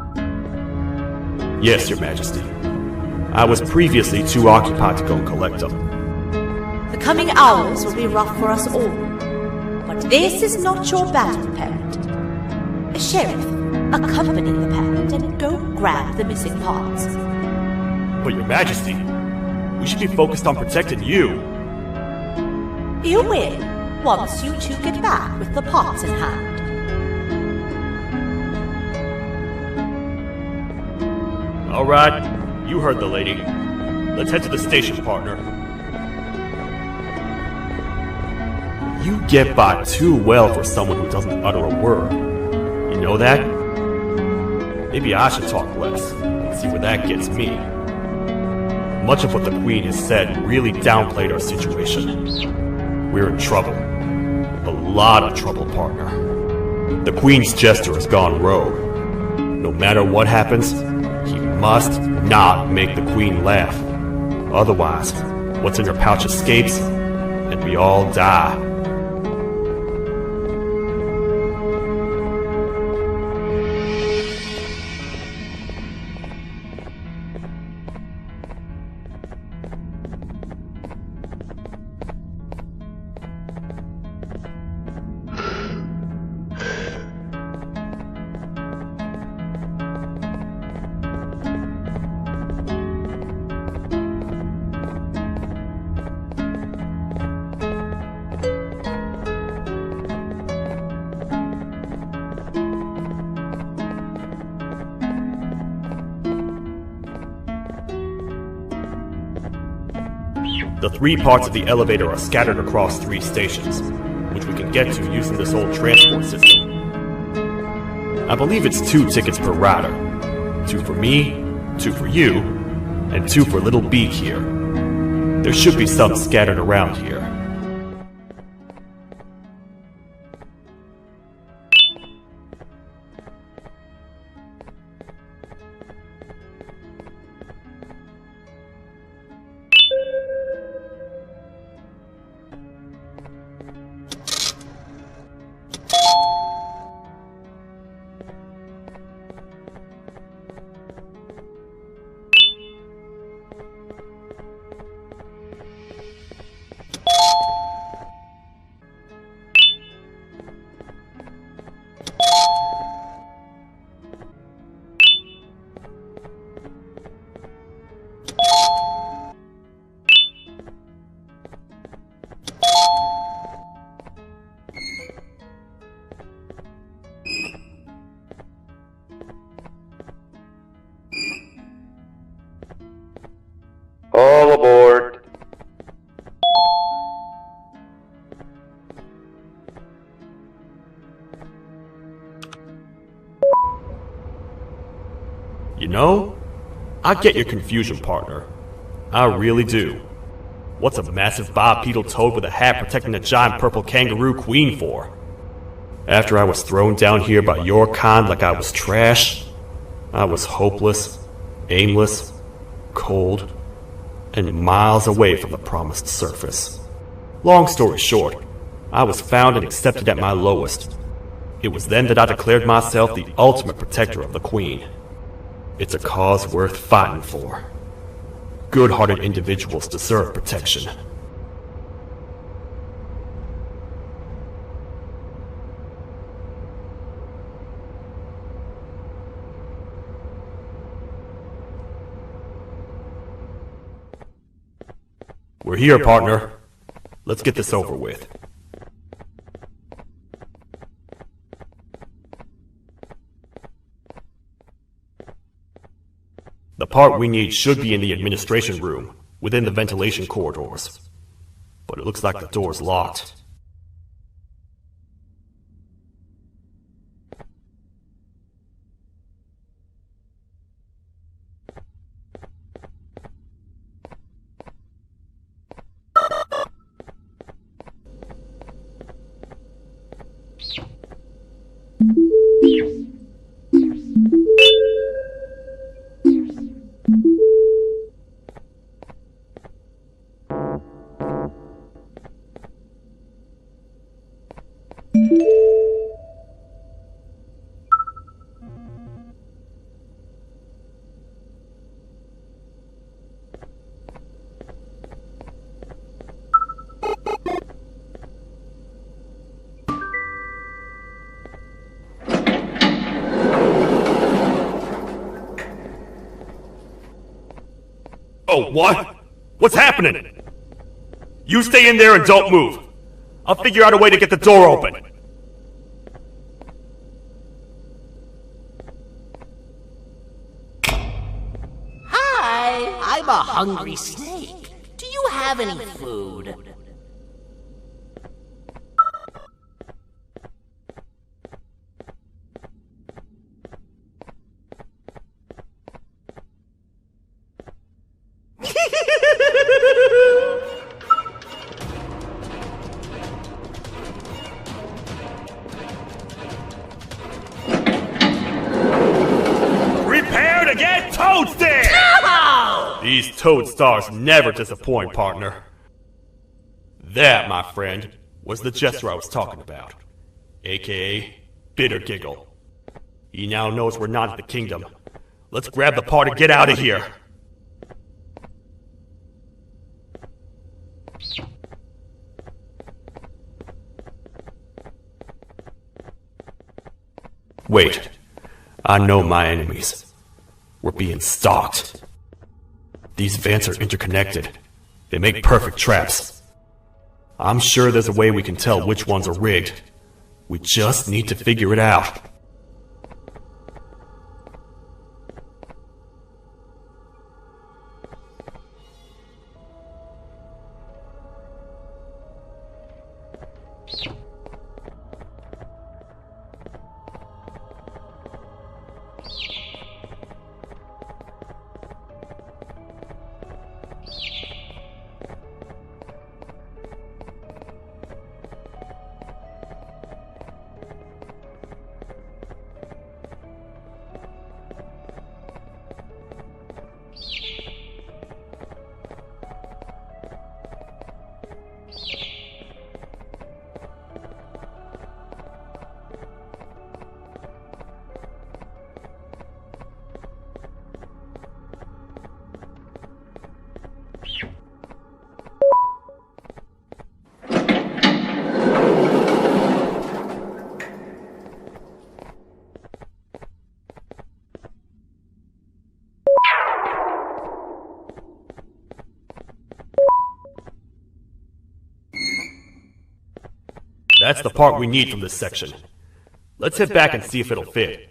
Yes, Your Majesty. I was previously too occupied to go and collect them. The coming hours will be rough for us all. But this is not your battle, parent. Sheriff, accompany the parent and go grab the missing parts. But Your Majesty, we should be focused on protecting you. You will, once you two get back with the parts in hand. Alright, you heard the lady. Let's head to the station, partner. You get by too well for someone who doesn't utter a word. You know that? Maybe I should talk less and see where that gets me. Much of what the Queen has said really downplayed our situation. We're in trouble. A lot of trouble, partner. The Queen's jester has gone rogue. No matter what happens, he must not make the Queen laugh. Otherwise, what's in her pouch escapes, and we all die. The 3 parts of the elevator are scattered across 3 stations, which we can get to using this old transport system. I believe it's 2 tickets per rider. 2 for me, 2 for you, and 2 for Little Beak here. There should be some scattered around here. All aboard. You know, I get your confusion, partner. I really do. What's a massive bipedal toad with a hat protecting a giant purple kangaroo queen for? After I was thrown down here by your kind like I was trash, I was hopeless, aimless, cold, and miles away from the promised surface. Long story short, I was found and accepted at my lowest. It was then that I declared myself the ultimate protector of the Queen. It's a cause worth fighting for. Good-hearted individuals deserve protection. We're here, partner. Let's get this over with. The part we need should be in the administration room, within the ventilation corridors. But it looks like the door's locked. Oh, what? What's happening? You stay in there and don't move. I'll figure out a way to get the door open. Hi, I'm a hungry snake. Do you have any food? Prepare to get toasted! No! These toad stars never disappoint, partner. That, my friend, was the jester I was talking about, aka Bitter Giggle. He now knows we're not at the kingdom. Let's grab the part and get out of here. Wait, I know my enemies. We're being stalked. These vents are interconnected. They make perfect traps. I'm sure there's a way we can tell which ones are rigged. We just need to figure it out. That's the part we need from this section. Let's head back and see if it'll fit.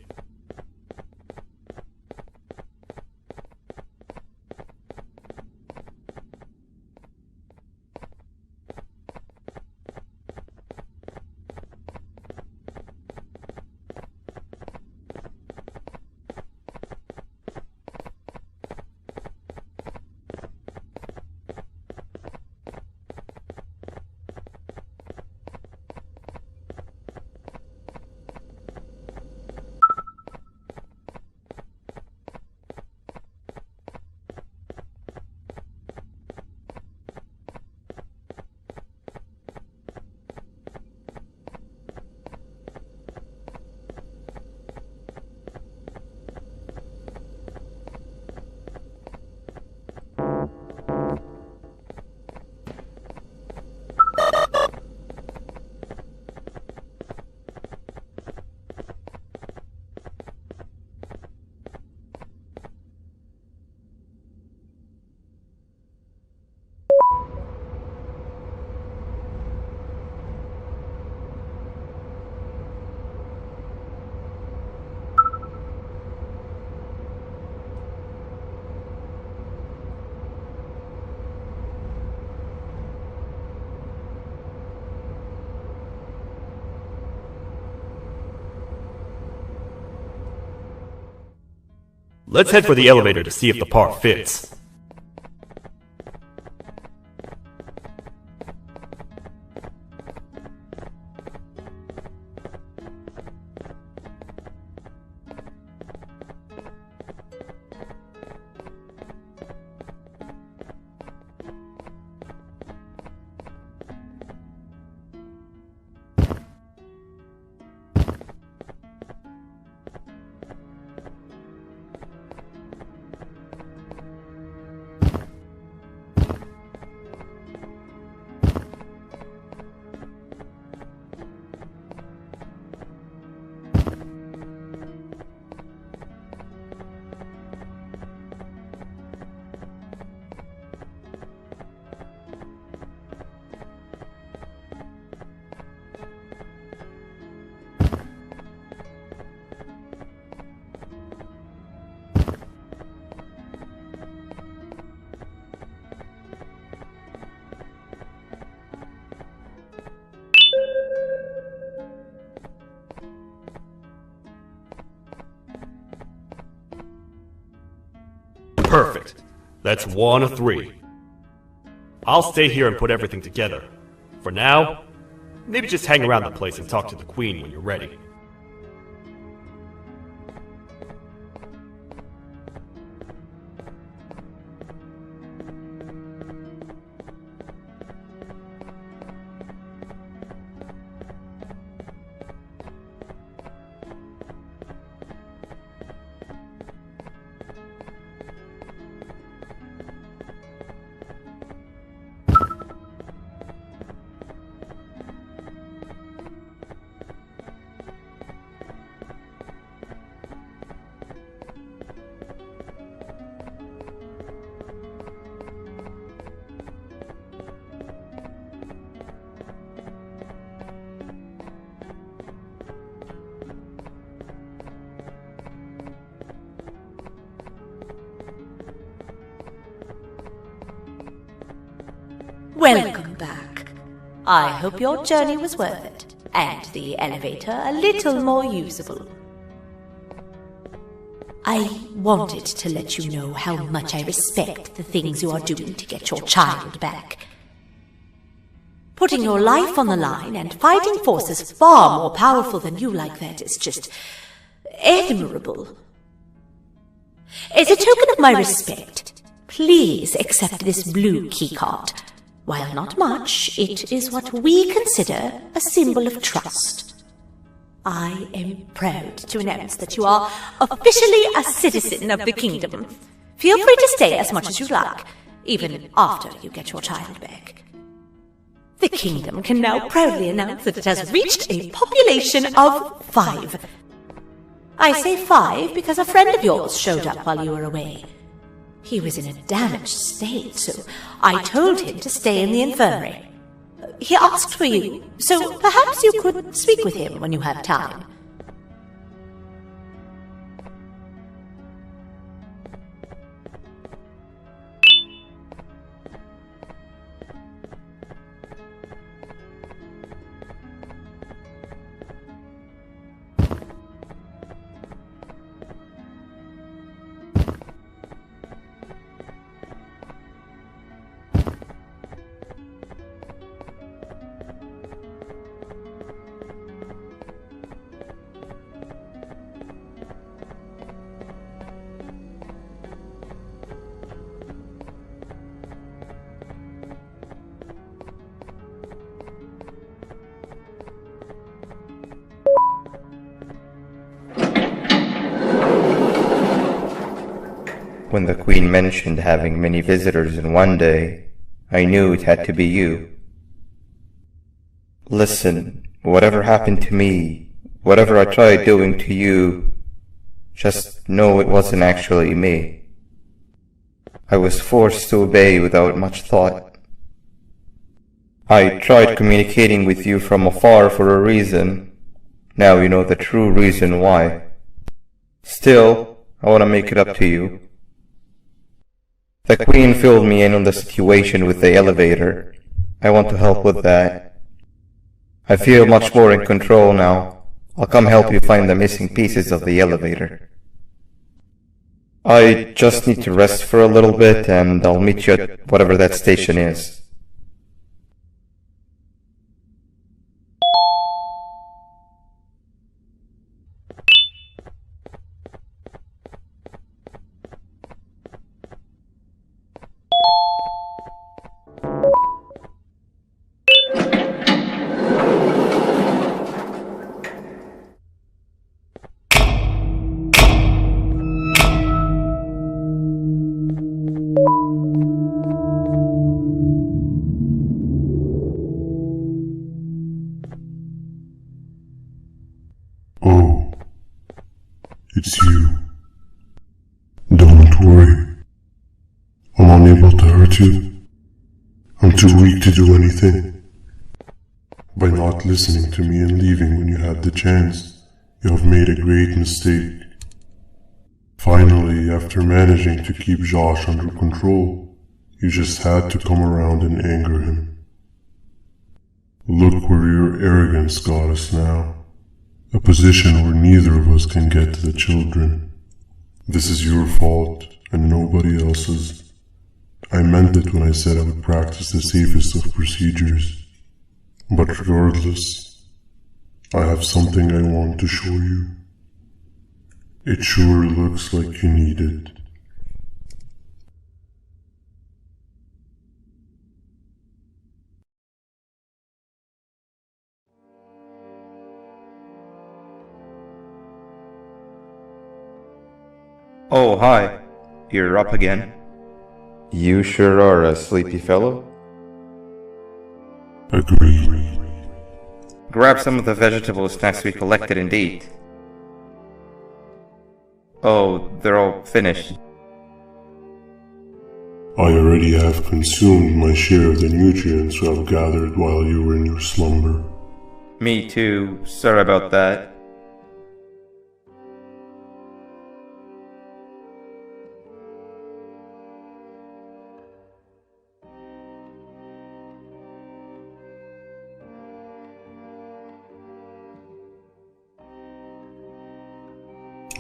Let's head for the elevator to see if the part fits. Perfect. That's 1 of 3. I'll stay here and put everything together. For now, maybe just hang around the place and talk to the Queen when you're ready. Welcome back. I hope your journey was worth it, and the elevator a little more usable. I wanted to let you know how much I respect the things you are doing to get your child back. Putting your life on the line and fighting forces far more powerful than you like that is just admirable. As a token of my respect, please accept this blue keycard. While not much, it is what we consider a symbol of trust. I am proud to announce that you are officially a citizen of the kingdom. Feel free to stay as much as you like, even after you get your child back. The kingdom can now proudly announce that it has reached a population of 5. I say 5 because a friend of yours showed up while you were away. He was in a damaged state, so I told him to stay in the infirmary. He asked for you, so perhaps you could speak with him when you have time. When the Queen mentioned having many visitors in one day, I knew it had to be you. Listen, whatever happened to me, whatever I tried doing to you, just know it wasn't actually me. I was forced to obey without much thought. I tried communicating with you from afar for a reason. Now you know the true reason why. Still, I want to make it up to you. The Queen filled me in on the situation with the elevator. I want to help with that. I feel much more in control now. I'll come help you find the missing pieces of the elevator. I just need to rest for a little bit and I'll meet you at whatever that station is. Oh, it's you. Don't worry. I'm unable to hurt you. I'm too weak to do anything. By not listening to me and leaving when you had the chance, you have made a great mistake. Finally, after managing to keep Josh under control, you just had to come around and anger him. Look where your arrogance got us now. A position where neither of us can get to the children. This is your fault, and nobody else's. I meant it when I said I would practice the safest of procedures. But regardless, I have something I want to show you. It sure looks like you need it. Oh, hi. You're up again. You sure are a sleepy fellow. Agreed. Grab some of the vegetable snacks we collected and eat. Oh, they're all finished. I already have consumed my share of the nutrients I've gathered while you were in your slumber. Me too. Sorry about that.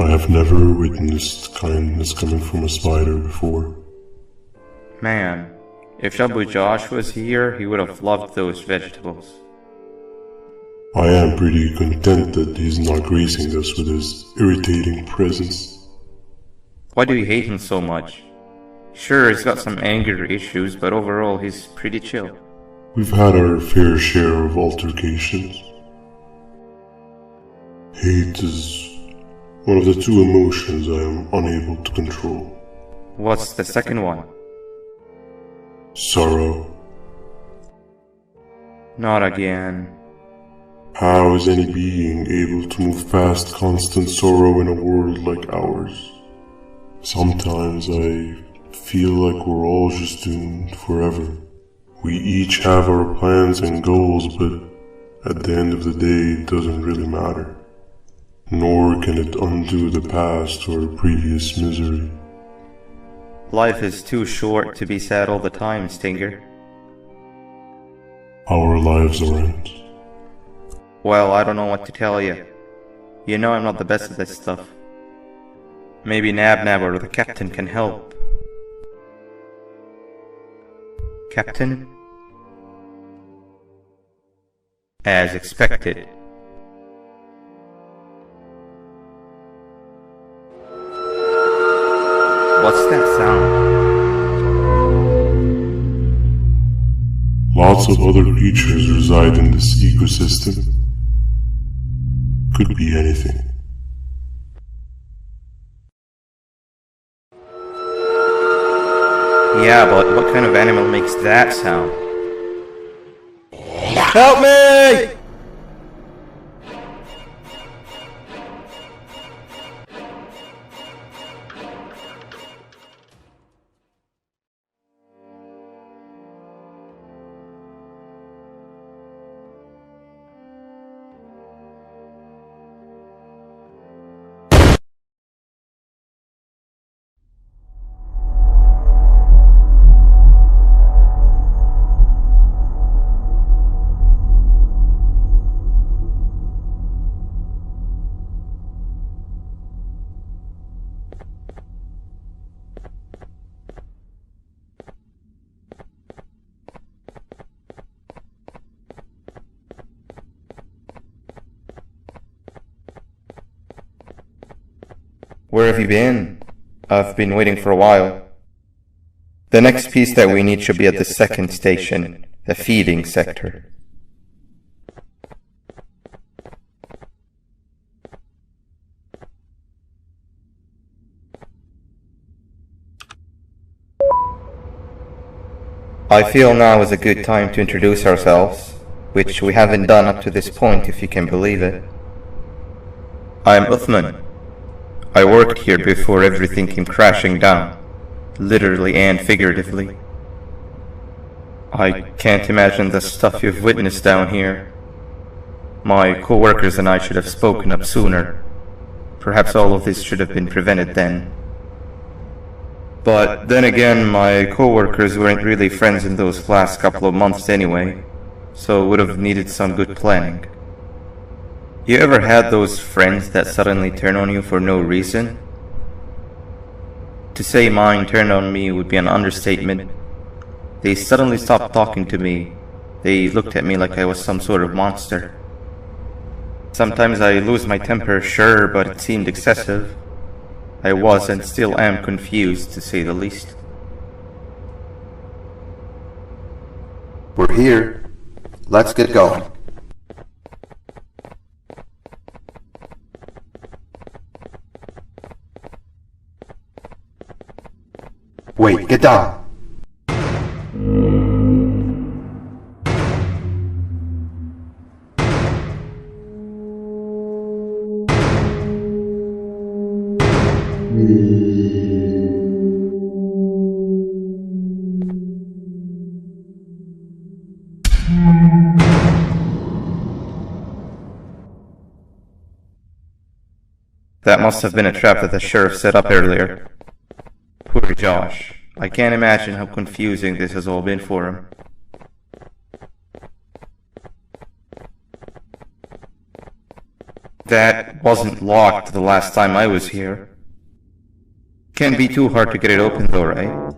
I have never witnessed kindness coming from a spider before. Man, if Shabu Josh was here, he would have loved those vegetables. I am pretty content that he's not gracing us with his irritating presence. Why do you hate him so much? Sure, he's got some anger issues, but overall he's pretty chill. We've had our fair share of altercations. Hate is one of the two emotions I am unable to control. What's the second one? Sorrow. Not again. How is any being able to move past constant sorrow in a world like ours? Sometimes I feel like we're all just doomed forever, We each have our plans and goals, but at the end of the day, it doesn't really matter. Nor can it undo the past or previous misery. Life is too short to be sad all the time, Stinger. Our lives aren't. Well, I don't know what to tell you. You know I'm not the best at this stuff. Maybe Nab or the captain can help. Captain? As expected. What's that sound? Lots of other creatures reside in this ecosystem. Could be anything. Yeah, but what kind of animal makes that sound? Help me! Where have you been? I've been waiting for a while. The next piece that we need should be at the second station, the feeding sector. I feel now is a good time to introduce ourselves, which we haven't done up to this point, if you can believe it. I'm Uthman. I worked here before everything came crashing down, literally and figuratively. I can't imagine the stuff you've witnessed down here. My co-workers and I should have spoken up sooner. Perhaps all of this should have been prevented then. But then again, my co-workers weren't really friends in those last couple of months anyway, so would have needed some good planning. You ever had those friends that suddenly turn on you for no reason? To say mine turned on me would be an understatement. They suddenly stopped talking to me. They looked at me like I was some sort of monster. Sometimes I lose my temper, sure, but it seemed excessive. I was and still am confused, to say the least. We're here. Let's get going. Wait, get down! That must have been a trap that the sheriff set up earlier. Poor Josh. I can't imagine how confusing this has all been for him. That wasn't locked the last time I was here. Can't be too hard to get it open though, right?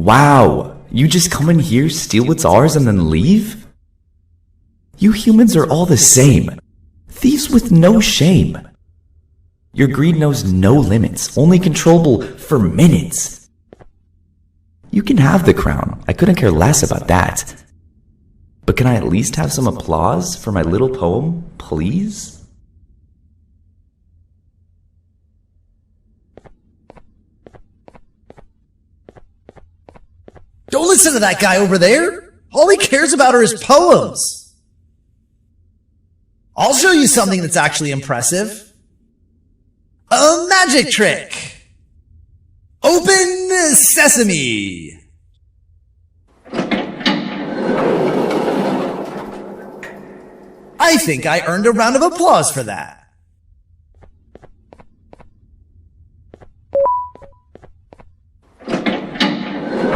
Wow, you just come in here, steal what's ours, and then leave? You humans are all the same. Thieves with no shame. Your greed knows no limits, only controllable for minutes. You can have the crown, I couldn't care less about that. But can I at least have some applause for my little poem, please? Don't listen to that guy over there. All he cares about are his poems. I'll show you something that's actually impressive. A magic trick. Open sesame. I think I earned a round of applause for that.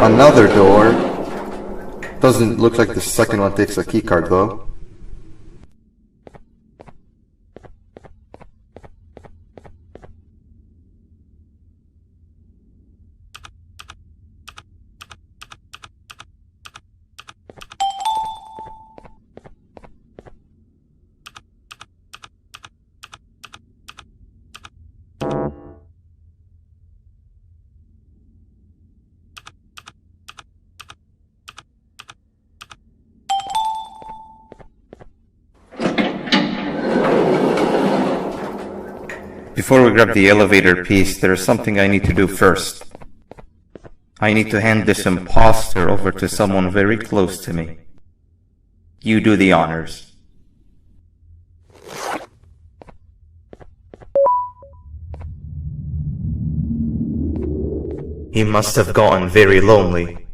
Another door. Doesn't look like the second one takes a keycard though. Before we grab the elevator piece, there is something I need to do first. I need to hand this imposter over to someone very close to me. You do the honors. He must have gotten very lonely,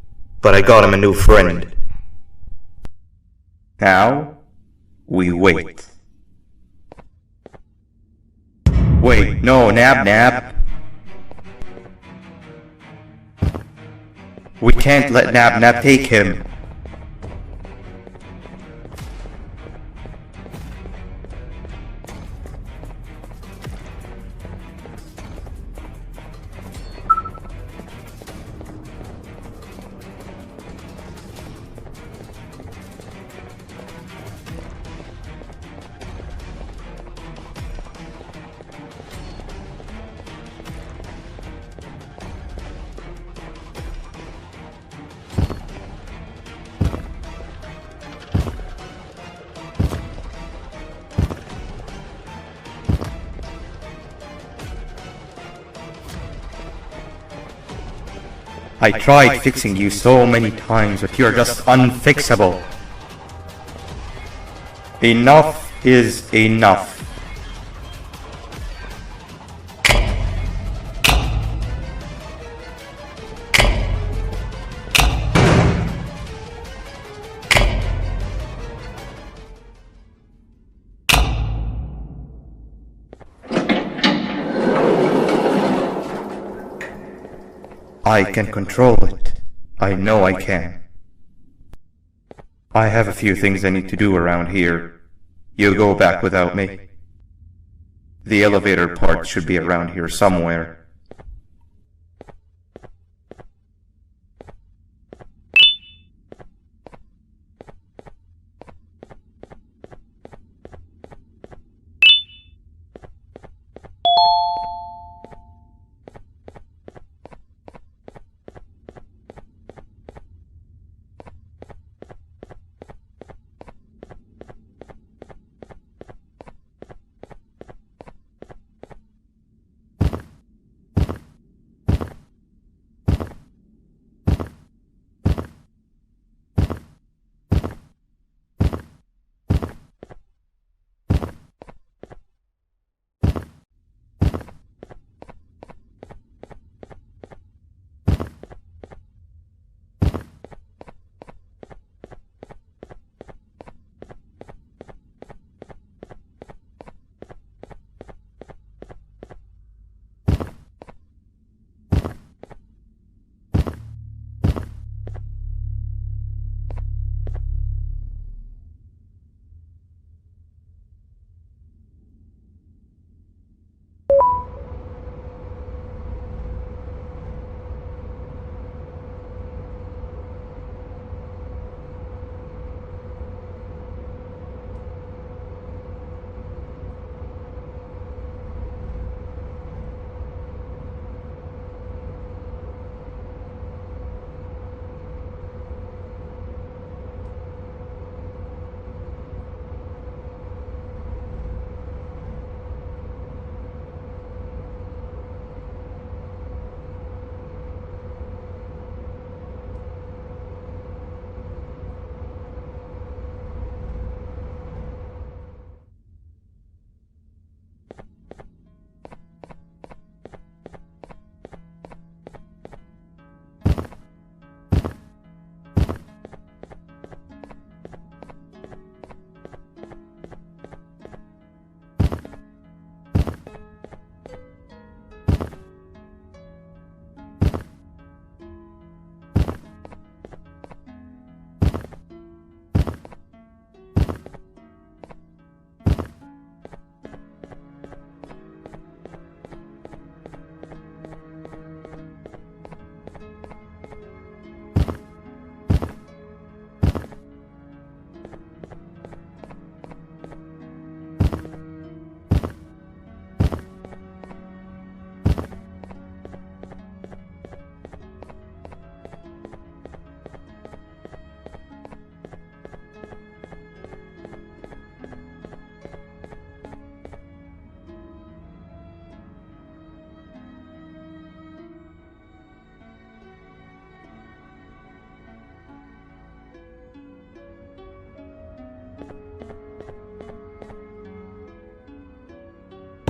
but I got him a new friend. Now, we wait. Wait, no, Nab. We can't let Nab take him. I tried fixing you so many times, but you're just unfixable. Enough is enough. I can control it. I know I can. I have a few things I need to do around here. You go back without me. The elevator part should be around here somewhere.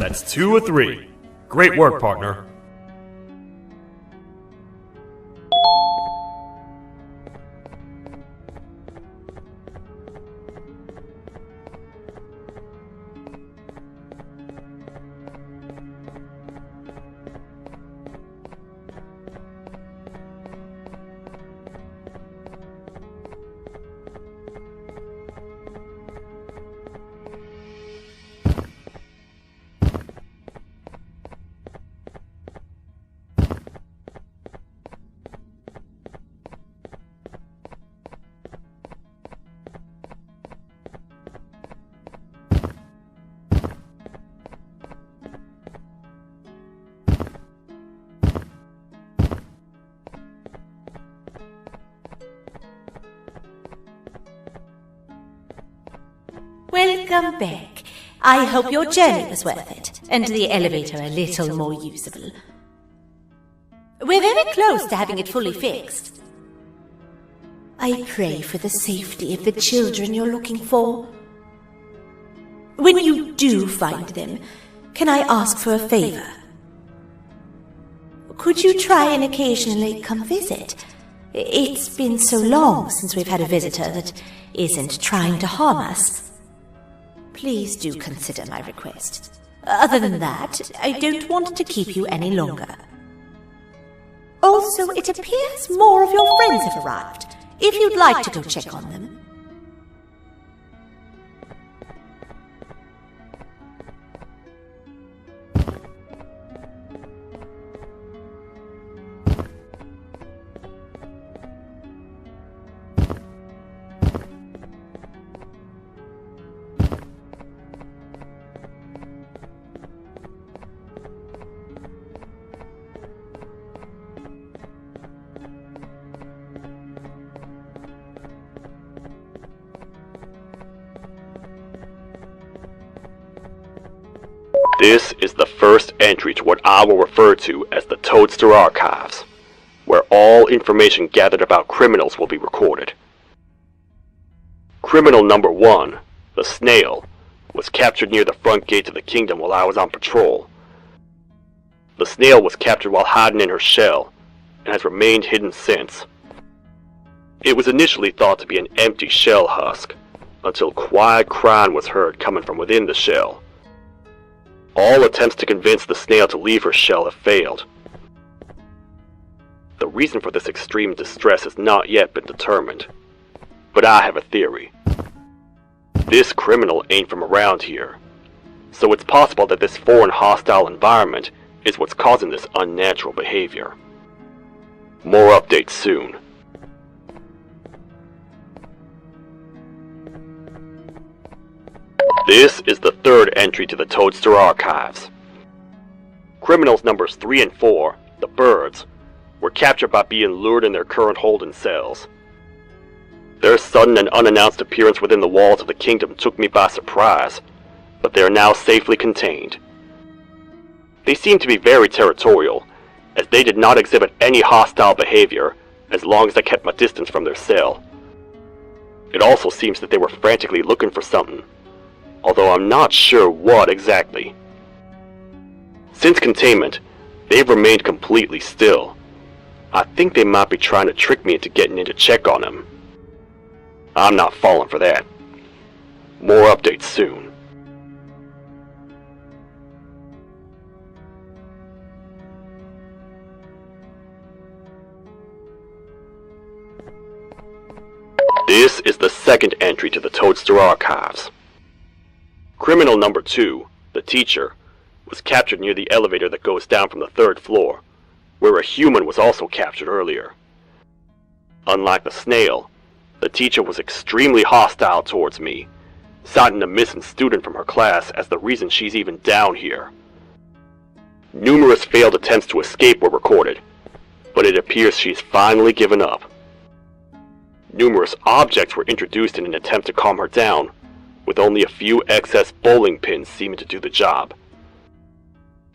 That's 2 of 3. Great work, partner. Welcome back. I hope your journey was worth it, and the elevator a little more usable. We're very close to having it fully fixed. I pray for the safety of the children you're looking for. When you do find them, can I ask for a favor? Could you try and occasionally come visit? It's been so long since we've had a visitor that isn't trying to harm us. Please do consider my request. Other than that, I don't want to keep you any longer. Also, it appears more of your friends have arrived, if you'd like to go check on them. This is the first entry to what I will refer to as the Toadster Archives, where all information gathered about criminals will be recorded. Criminal number 1, the Snail, was captured near the front gate of the kingdom while I was on patrol. The Snail was captured while hiding in her shell, and has remained hidden since. It was initially thought to be an empty shell husk, until quiet crying was heard coming from within the shell. All attempts to convince the Snail to leave her shell have failed. The reason for this extreme distress has not yet been determined, but I have a theory. This criminal ain't from around here, so it's possible that this foreign hostile environment is what's causing this unnatural behavior. More updates soon. This is the third entry to the Toadster Archives. Criminals numbers 3 and 4, the Birds, were captured by being lured in their current holding cells. Their sudden and unannounced appearance within the walls of the kingdom took me by surprise, but they are now safely contained. They seem to be very territorial, as they did not exhibit any hostile behavior as long as I kept my distance from their cell. It also seems that they were frantically looking for something, although I'm not sure what exactly. Since containment, they've remained completely still. I think they might be trying to trick me into getting in to check on them. I'm not falling for that. More updates soon. This is the second entry to the Toadster Archives. Criminal number 2, the Teacher, was captured near the elevator that goes down from the 3rd floor, where a human was also captured earlier. Unlike the Snail, the Teacher was extremely hostile towards me, citing a missing student from her class as the reason she's even down here. Numerous failed attempts to escape were recorded, but it appears she's finally given up. Numerous objects were introduced in an attempt to calm her down, with only a few excess bowling pins seeming to do the job.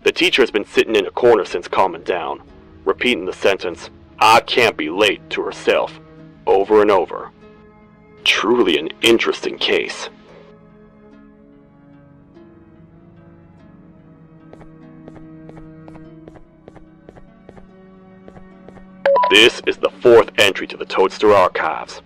The Teacher has been sitting in a corner since calming down, repeating the sentence, "I can't be late," to herself, over and over. Truly an interesting case. This is the fourth entry to the Toadster archives.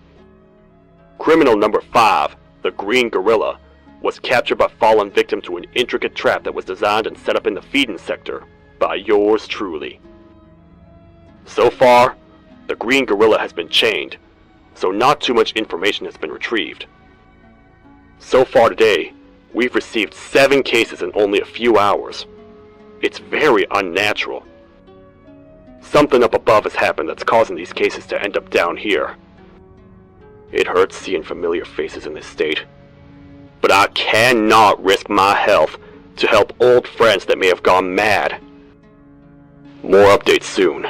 Criminal number 5, the Green Gorilla, was captured by fallen victim to an intricate trap that was designed and set up in the feeding sector by yours truly. So far, the Green Gorilla has been chained, so not too much information has been retrieved. So far today, we've received 7 cases in only a few hours. It's very unnatural. Something up above has happened that's causing these cases to end up down here. It hurts seeing familiar faces in this state, but I cannot risk my health to help old friends that may have gone mad. More updates soon.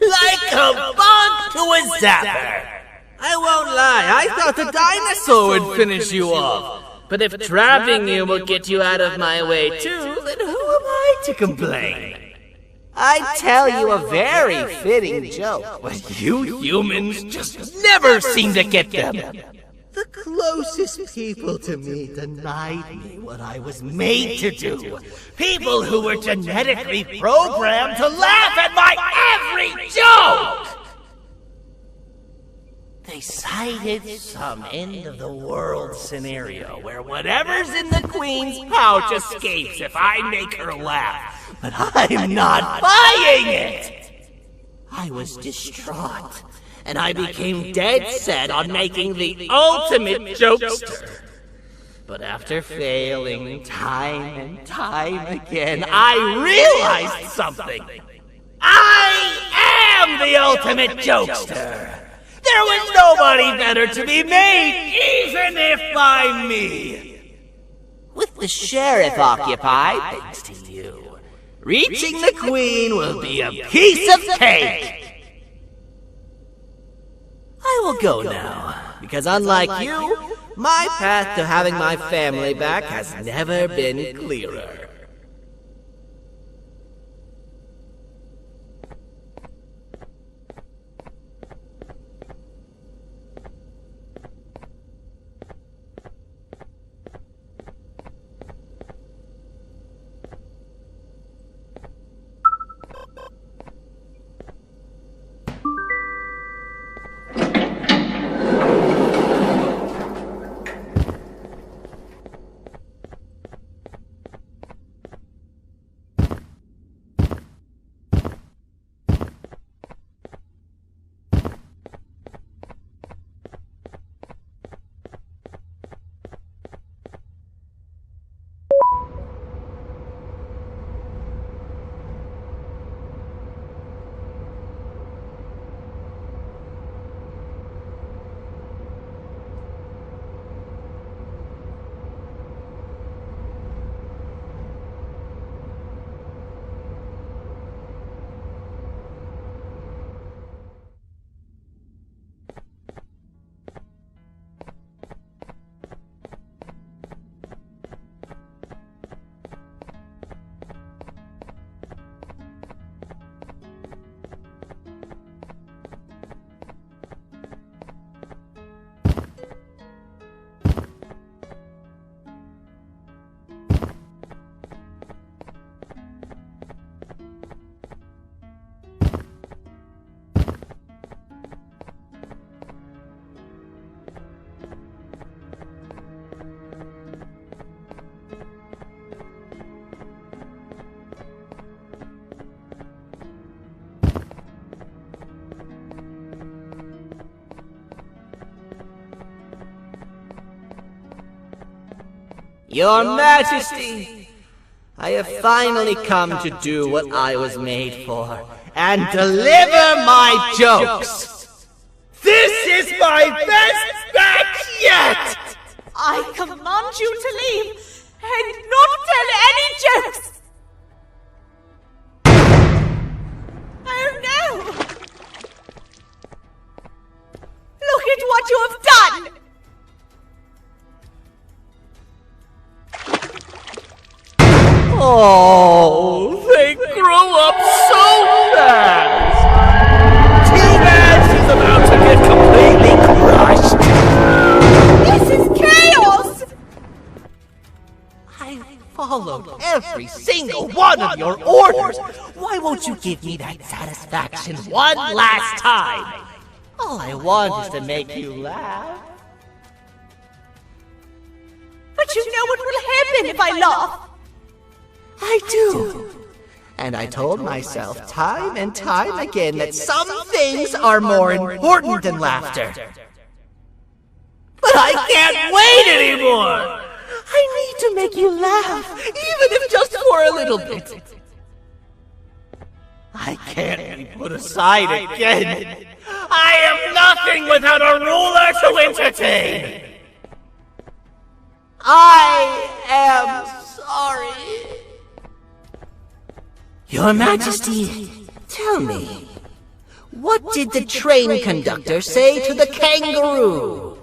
Like a bug to a zapper. I won't lie, I thought the dinosaur would finish you off. But if trapping you will get you out of my way too, then who am I to complain? I tell you a very fitting joke, but you humans just never seem to get them. The closest people to me denied me what I was made to do. People who were genetically programmed to laugh at my every joke! they cited some end-of-the-world scenario where whatever's in the Queen's pouch escapes if I make her laugh. But I'm not buying it! I was distraught, and I became dead set on making the ultimate jokester. But after failing time and time again, I realized something. I am the ultimate jokester! There was nobody better to be made, even if by me! With the sheriff occupied, thanks to you, reaching the Queen will be a piece of cake! I will go now, because unlike you, my path to having my family back has never been clearer. Your Majesty, I have finally come to do what I was made for, and deliver my jokes! This is my best batch yet! I command you to leave, and not tell any jokes! Oh no! Look at what you have done! Oh, they grow up so fast! Too bad she's about to get completely crushed! This is chaos! I followed every single one of your orders! Why won't you give me that satisfaction one last time? All I want is to make you laugh. But you know what will happen if I laugh! I do. And I told myself time and time again that some things are more important than laughter. But I can't wait anymore! I need to make you laugh, even if just for a little bit. I can't be put aside again. I am nothing without a ruler to entertain. I am sorry. Your Majesty, tell me, what did the train conductor say to the kangaroo?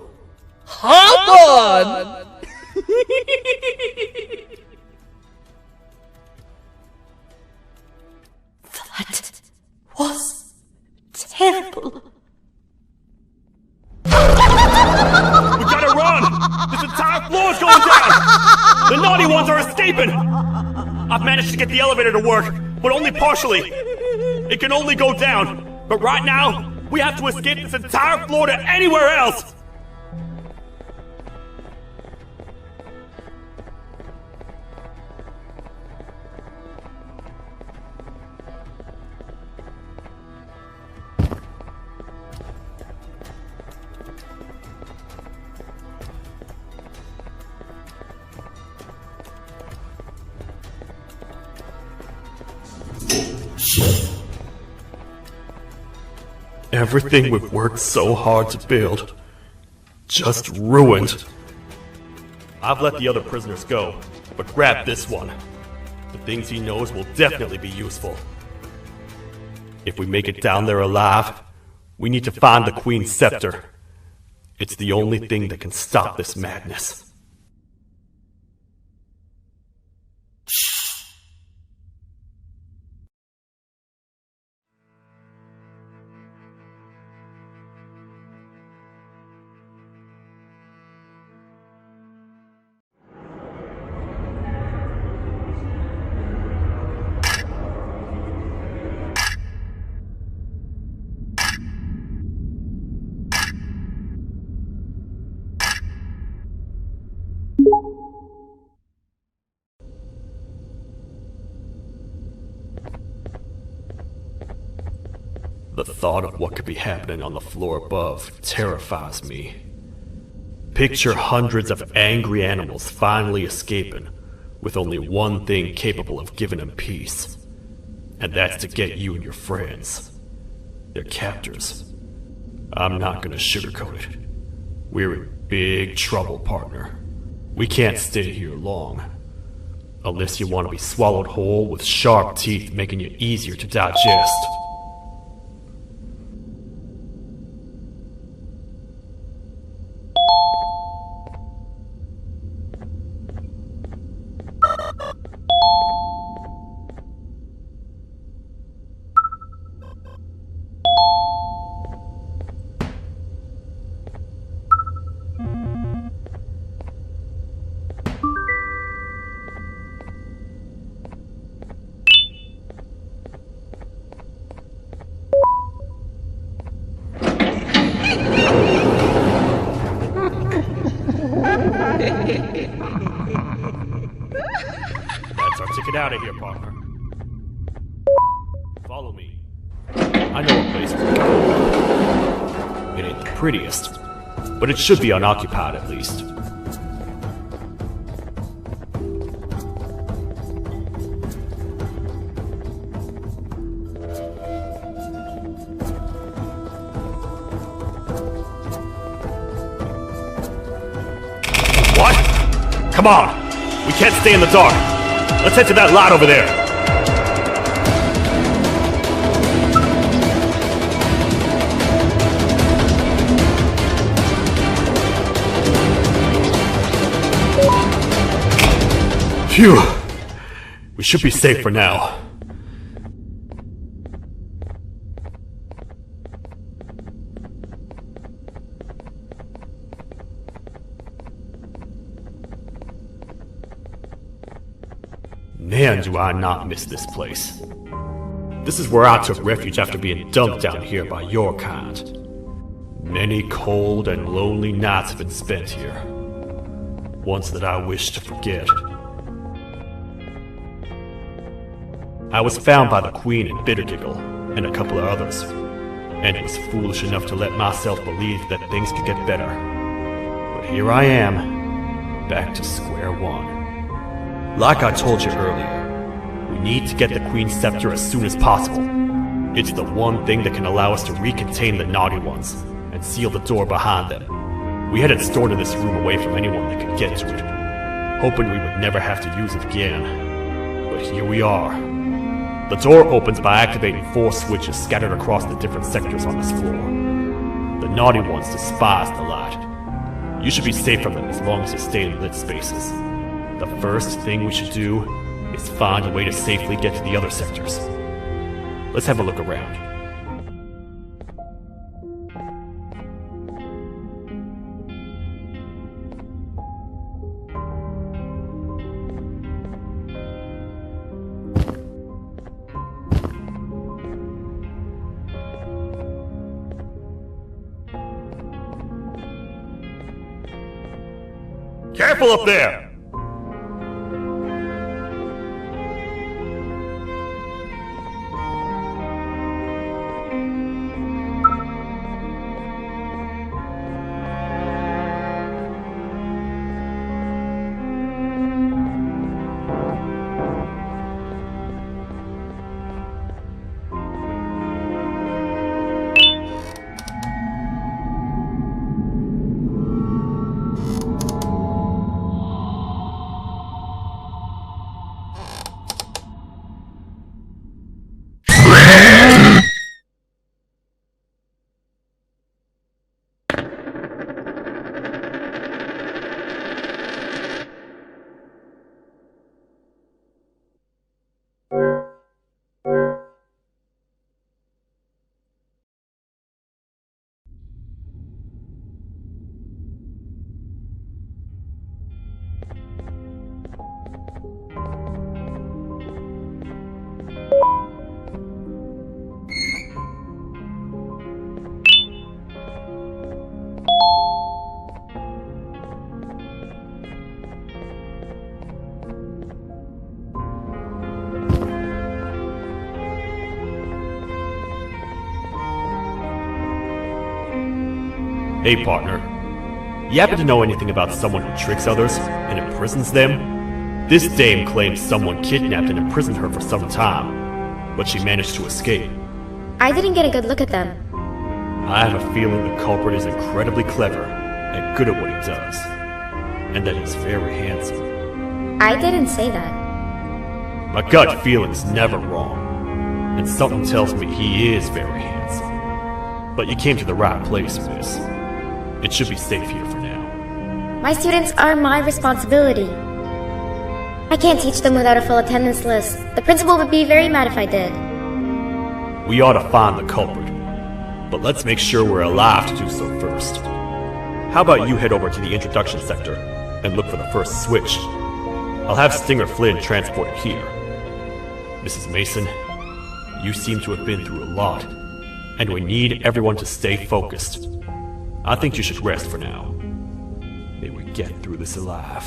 Hop on! That was terrible. We gotta run! This entire floor's going down! The naughty ones are escaping! I've managed to get the elevator to work, but only partially. It can only go down, but right now, We have to escape this entire floor to anywhere else! Everything we've worked so hard to build, just ruined. I've let the other prisoners go, but grab this one. The things he knows will definitely be useful. If we make it down there alive, we need to find the Queen's scepter. It's the only thing that can stop this madness. The thought of what could be happening on the floor above terrifies me. Picture hundreds of angry animals finally escaping, with only one thing capable of giving them peace. And that's to get you and your friends. Their captors. I'm not gonna sugarcoat it. We're in big trouble, partner. We can't stay here long. Unless you want to be swallowed whole with sharp teeth making you easier to digest. That's our ticket out of here, partner. Follow me. I know a place to go. It ain't the prettiest, but it should be unoccupied at least. What? Come on! We can't stay in the dark! Let's head to that lot over there! Phew! We should be safe for now. Man, do I not miss this place. This is where I took refuge after being dumped down here by your kind. Many cold and lonely nights have been spent here. Ones that I wish to forget. I was found by the Queen and Bittergiggle, and a couple of others, and was foolish enough to let myself believe that things could get better. But here I am, back to square one. Like I told you earlier, we need to get the Queen's scepter as soon as possible. It's the one thing that can allow us to recontain the naughty ones, and seal the door behind them. We had it stored in this room away from anyone that could get to it, hoping we would never have to use it again. But here we are. The door opens by activating 4 switches scattered across the different sectors on this floor. The naughty ones despise the light. You should be safe from them as long as you stay in lit spaces. The first thing we should do is find a way to safely get to the other sectors. Let's have a look around. Careful up there! Hey, partner. You happen to know anything about someone who tricks others and imprisons them? This dame claims someone kidnapped and imprisoned her for some time, but she managed to escape. I didn't get a good look at them. I have a feeling the culprit is incredibly clever and good at what he does, and that he's very handsome. I didn't say that. My gut feeling's never wrong, and something tells me he is very handsome. But you came to the right place, miss. It should be safe here for now. My students are my responsibility. I can't teach them without a full attendance list. The principal would be very mad if I did. We ought to find the culprit, but let's make sure we're alive to do so first. How about you head over to the introduction sector and look for the first switch? I'll have Stinger Flynn transported here. Mrs. Mason, you seem to have been through a lot, and we need everyone to stay focused. I think you should rest for now. May we get through this alive.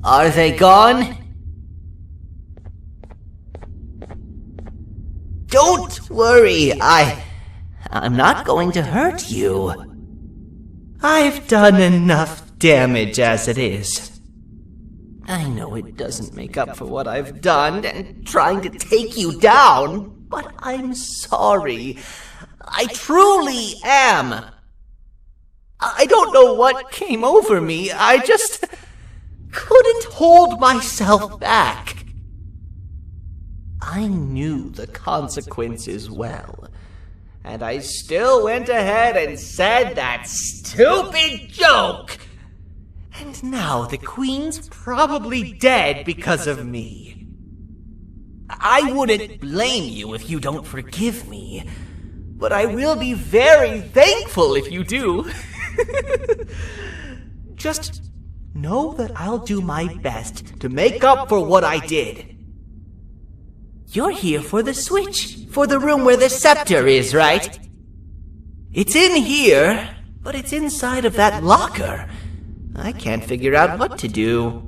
Are they gone? Don't worry, I'm not going to hurt you. I've done enough damage as it is. I know it doesn't make up for what I've done and trying to take you down, but I'm sorry. I truly am. I don't know what came over me. I just couldn't hold myself back. I knew the consequences well, and I still went ahead and said that stupid joke. And now the Queen's probably dead because of me. I wouldn't blame you if you don't forgive me, but I will be very thankful if you do. Just know that I'll do my best to make up for what I did. You're here for the switch, for the room where the scepter is, right? It's in here, but it's inside of that locker. I can't figure out what to do.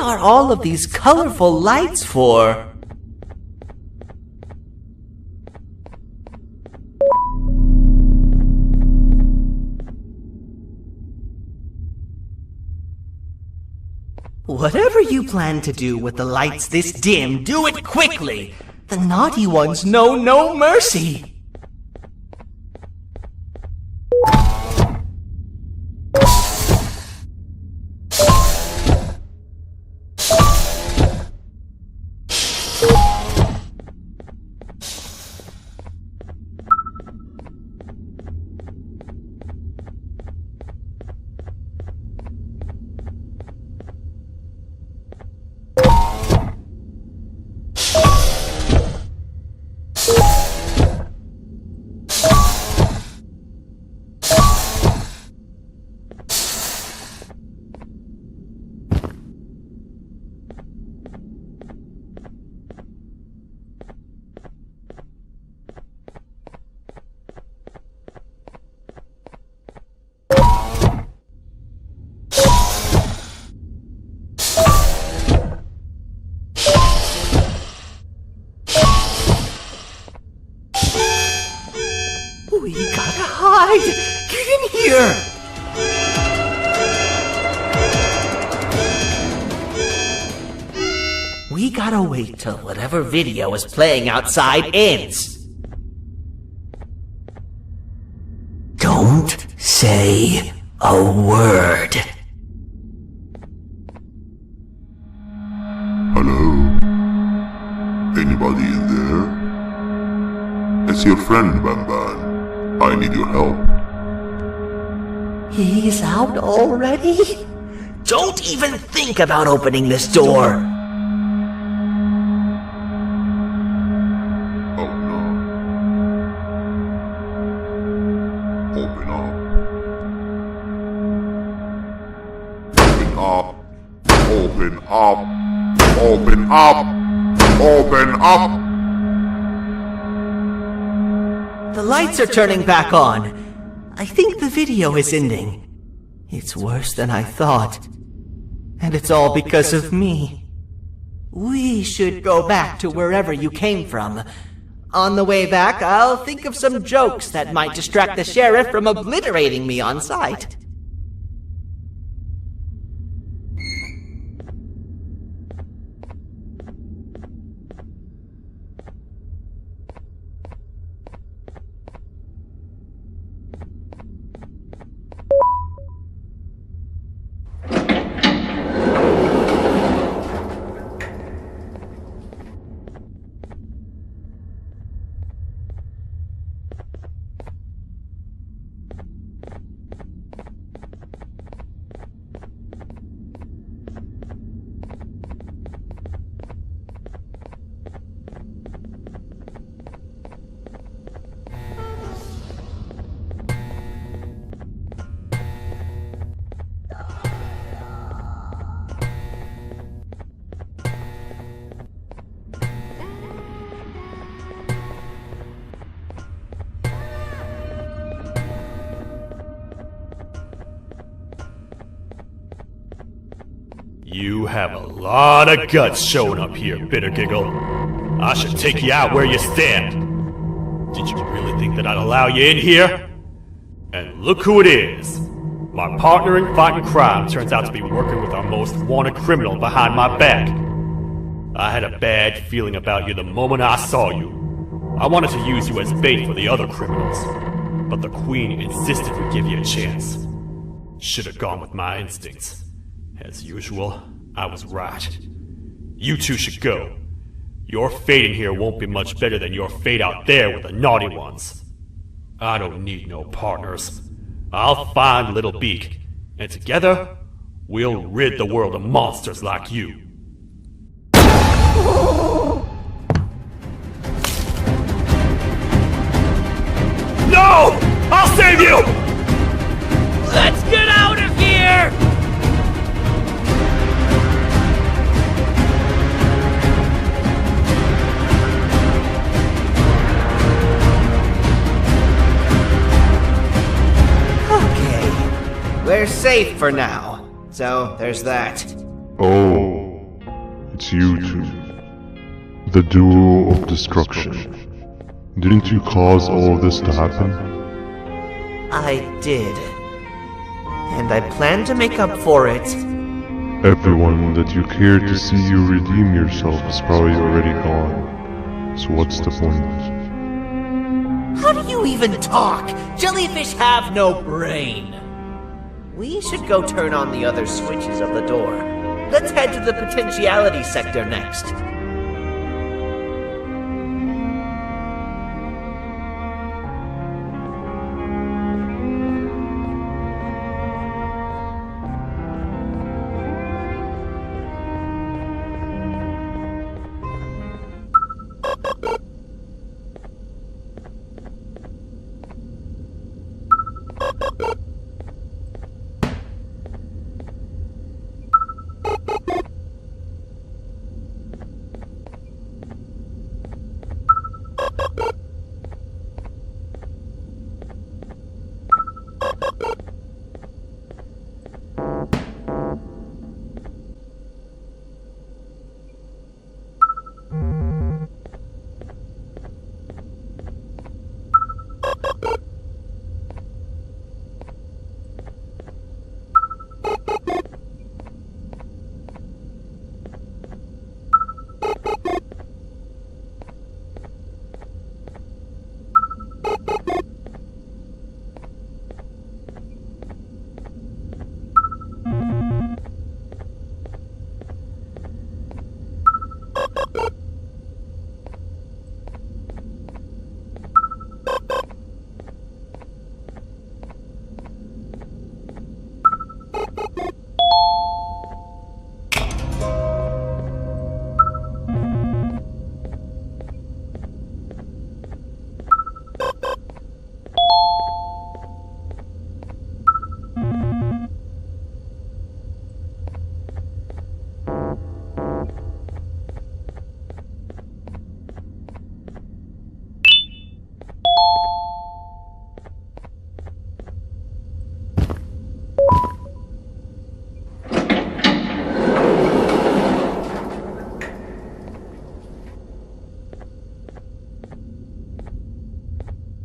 are all of these colorful lights for? Whatever you plan to do with the lights this dim, do it quickly! The naughty ones know no mercy! We gotta hide! Get in here! We gotta wait till whatever video is playing outside ends. Don't say a word. Hello? Anybody in there? It's your friend, Banban. I need your help. He's out already? Don't even think about opening this door! Oh no. Open up. Open up. Open up. Open up. The lights are turning back on. I think the video is ending. It's worse than I thought. And it's all because of me. We should go back to wherever you came from. On the way back, I'll think of some jokes that might distract the sheriff from obliterating me on sight. You have a lot of guts showing up here, Bitter Giggle. I should take you out where you stand. Did you really think that I'd allow you in here? And look who it is. My partner in fighting crime turns out to be working with our most wanted criminal behind my back. I had a bad feeling about you the moment I saw you. I wanted to use you as bait for the other criminals, but the Queen insisted we give you a chance. Should have gone with my instincts. As usual, I was right. You two should go. Your fate in here won't be much better than your fate out there with the naughty ones. I don't need no partners. I'll find Little Beak, and together, we'll rid the world of monsters like you. No! I'll save you! Let's get out of here! Okay, we're safe for now. So, there's that. Oh, It's you two. The duo of destruction. Didn't you cause all of this to happen? I did. And I plan to make up for it. Everyone that you cared to see you redeem yourself is probably already gone. So what's the point? How do you even talk? Jellyfish have no brain. We should go turn on the other switches of the door. Let's head to the potentiality sector next.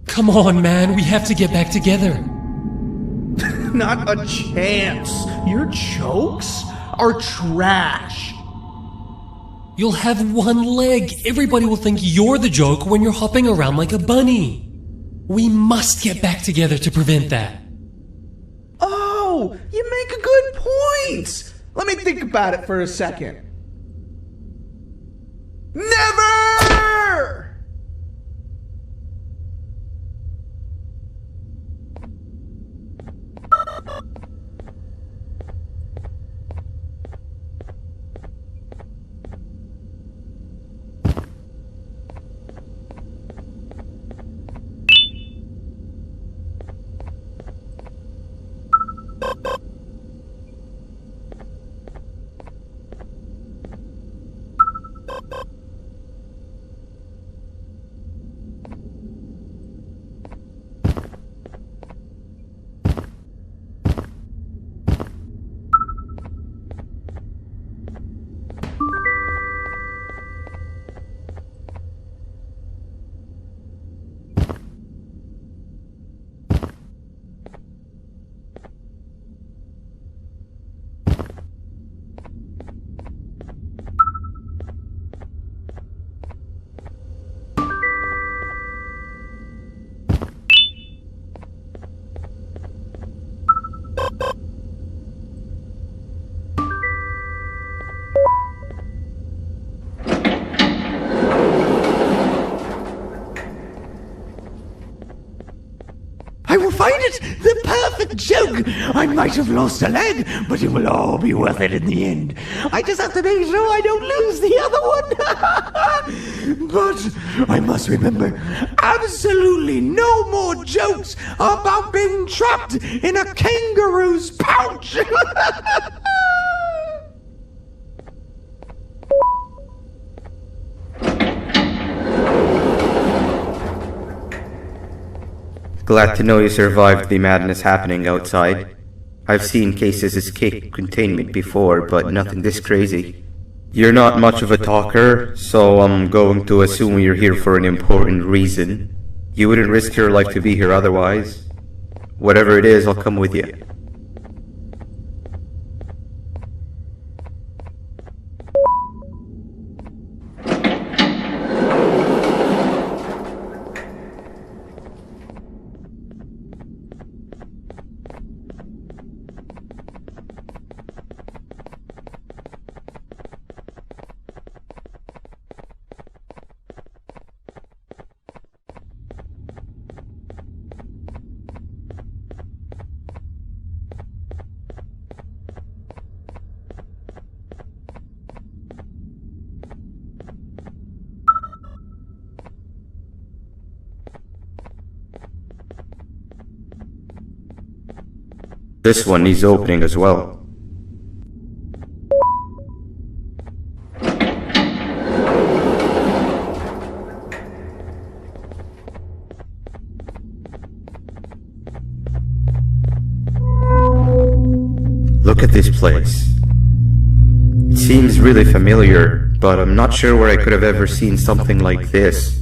Come on, man, we have to get back together. Not a chance. Your jokes are trash. You'll have one leg. Everybody will think you're the joke when you're hopping around like a bunny. We must get back together to prevent that. Oh, you make a good point. Let me think about it for a second. Never! I will find it! The perfect joke! I might have lost a leg, but it will all be worth it in the end. I just have to make sure I don't lose the other one. But I must remember, absolutely no more jokes about being trapped in a kangaroo's pouch! Glad to know you survived the madness happening outside. I've seen cases escape containment before, but nothing this crazy. You're not much of a talker, so I'm going to assume you're here for an important reason. You wouldn't risk your life to be here otherwise. Whatever it is, I'll come with you. This one needs opening as well. Look at this place. It seems really familiar, but I'm not sure where I could have ever seen something like this.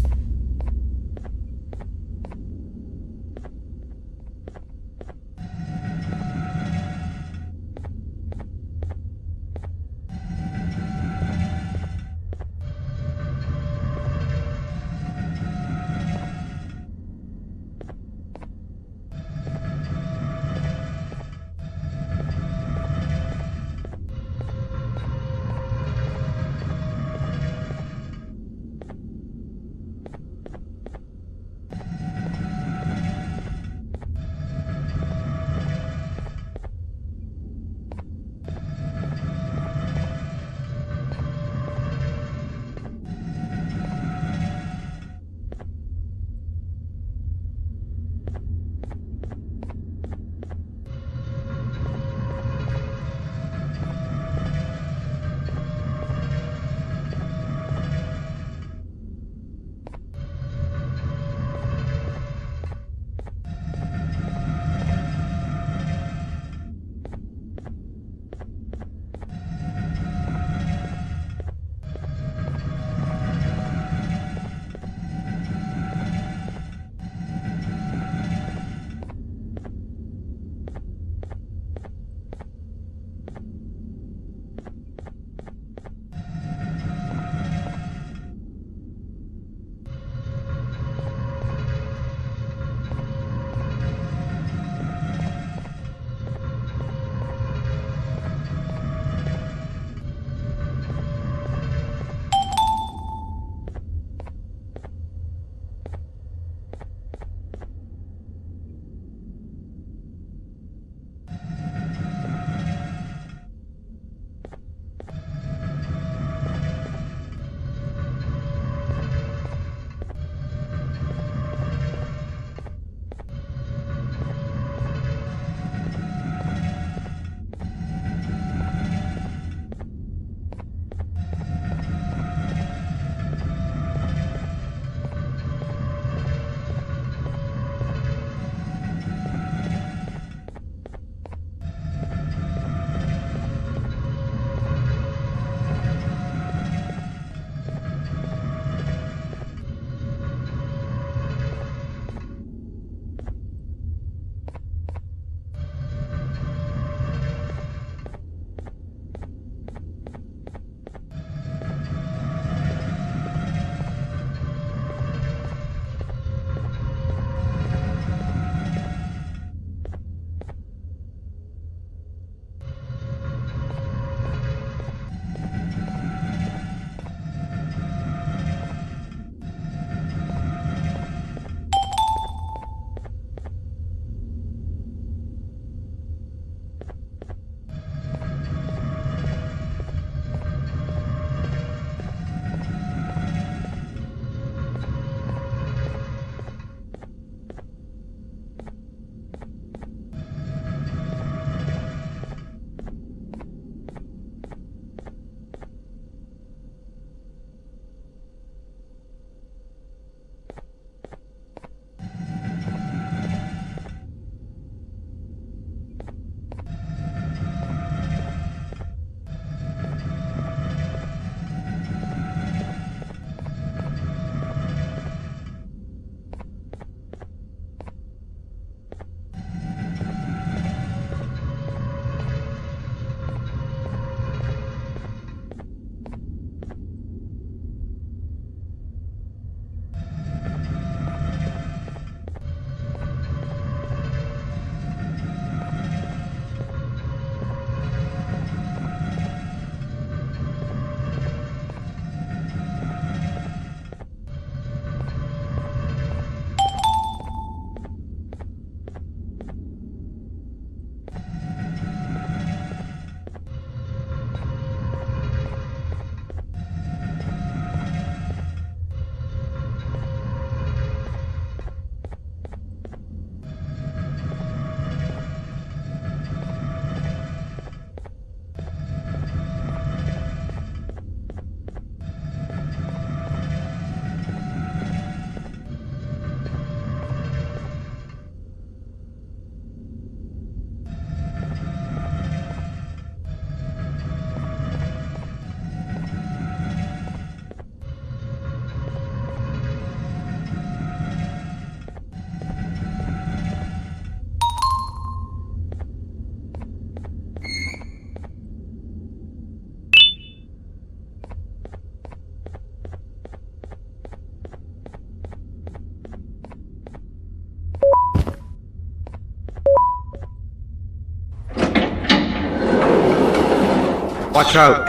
Watch out!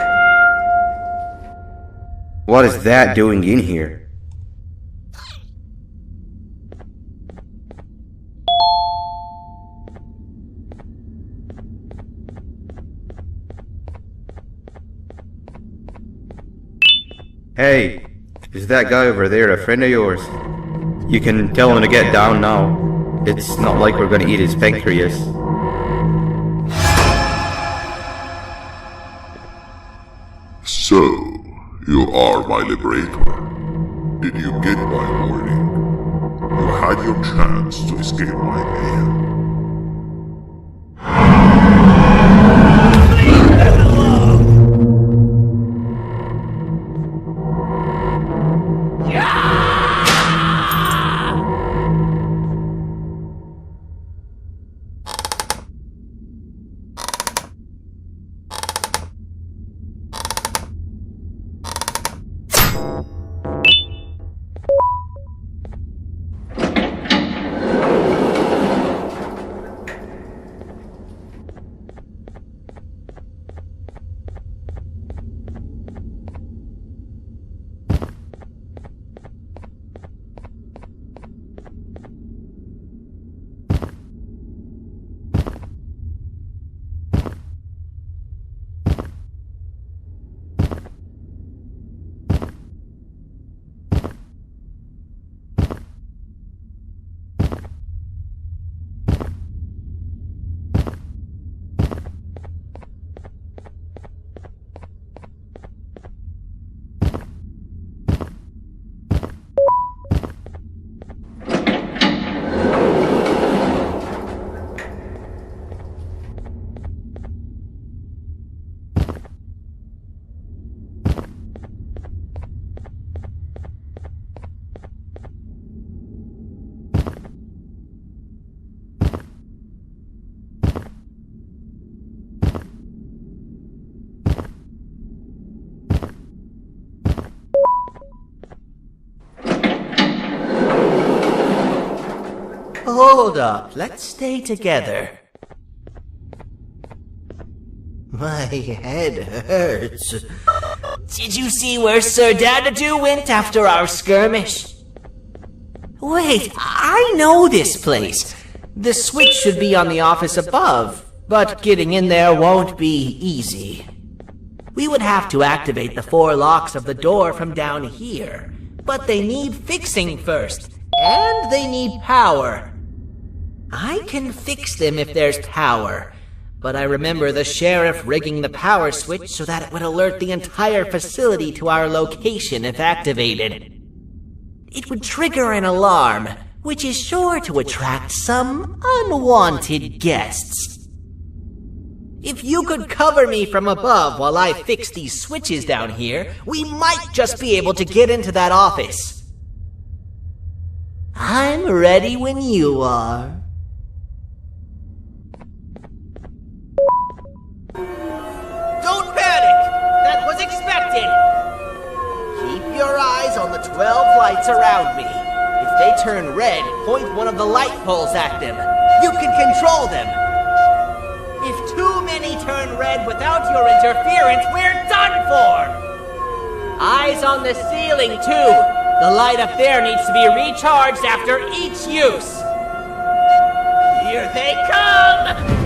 What is that doing in here? Hey, is that guy over there a friend of yours? You can tell him to get down now. It's not like we're gonna eat his pancreas. So, you are my liberator. Did you get my warning? You had your chance to escape my mayhem. Hold up, let's stay together. My head hurts. Did you see where Sir Dadadoo went after our skirmish? Wait, I know this place. The switch should be on the office above, but getting in there won't be easy. We would have to activate the 4 locks of the door from down here, but they need fixing first, and they need power. I can fix them if there's power, but I remember the sheriff rigging the power switch so that it would alert the entire facility to our location if activated. It would trigger an alarm, which is sure to attract some unwanted guests. If you could cover me from above while I fix these switches down here, we might just be able to get into that office. I'm ready when you are. Don't panic! That was expected! Keep your eyes on the 12 lights around me. If they turn red, point one of the light poles at them. You can control them. If too many turn red without your interference, we're done for! Eyes on the ceiling, too. The light up there needs to be recharged after each use. Here they come!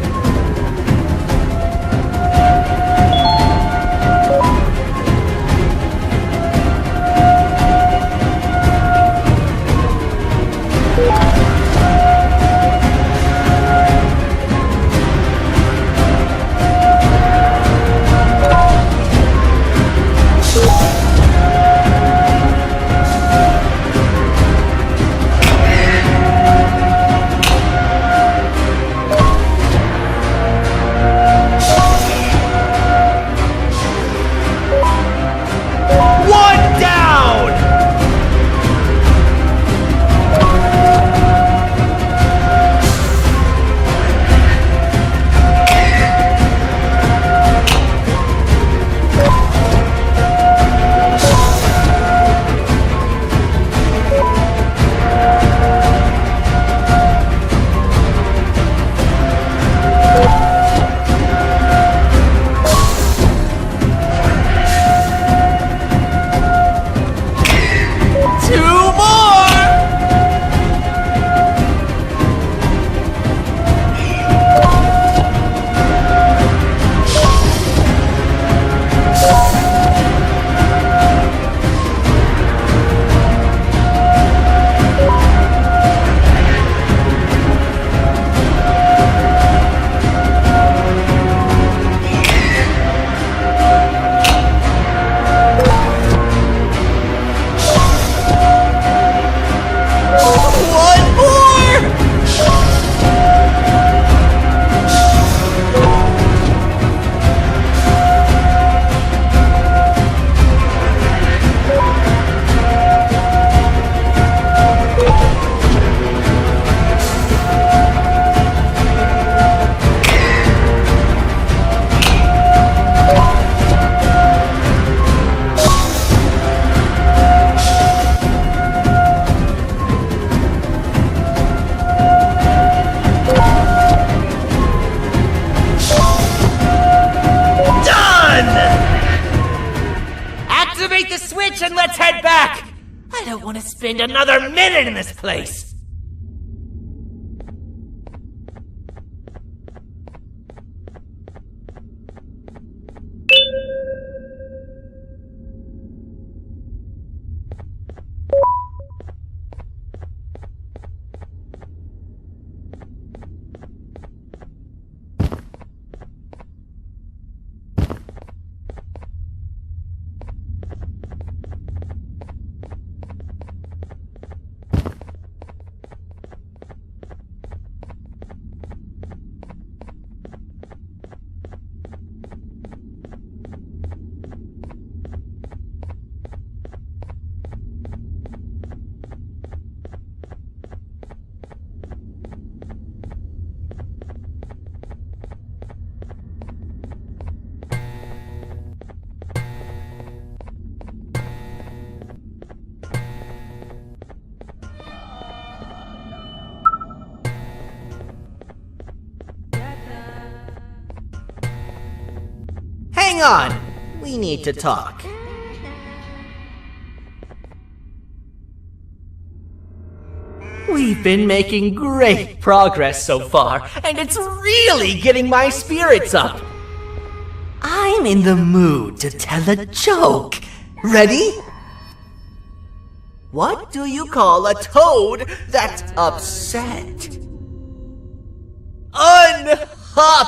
to spend another minute in this place! Hang on! We need to talk. We've been making great progress so far, and it's really getting my spirits up. I'm in the mood to tell a joke. Ready? What do you call a toad that's upset? Unhappy!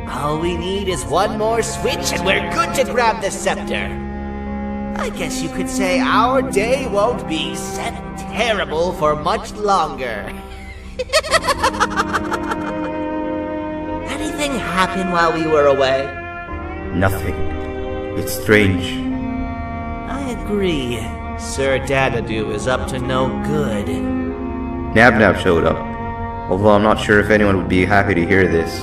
All we need is one more switch and we're good to grab the scepter. I guess you could say our day won't be terrible for much longer. Anything happen while we were away? Nothing. It's strange. I agree. Sir Dadadoo is up to no good. Nab showed up, although I'm not sure if anyone would be happy to hear this.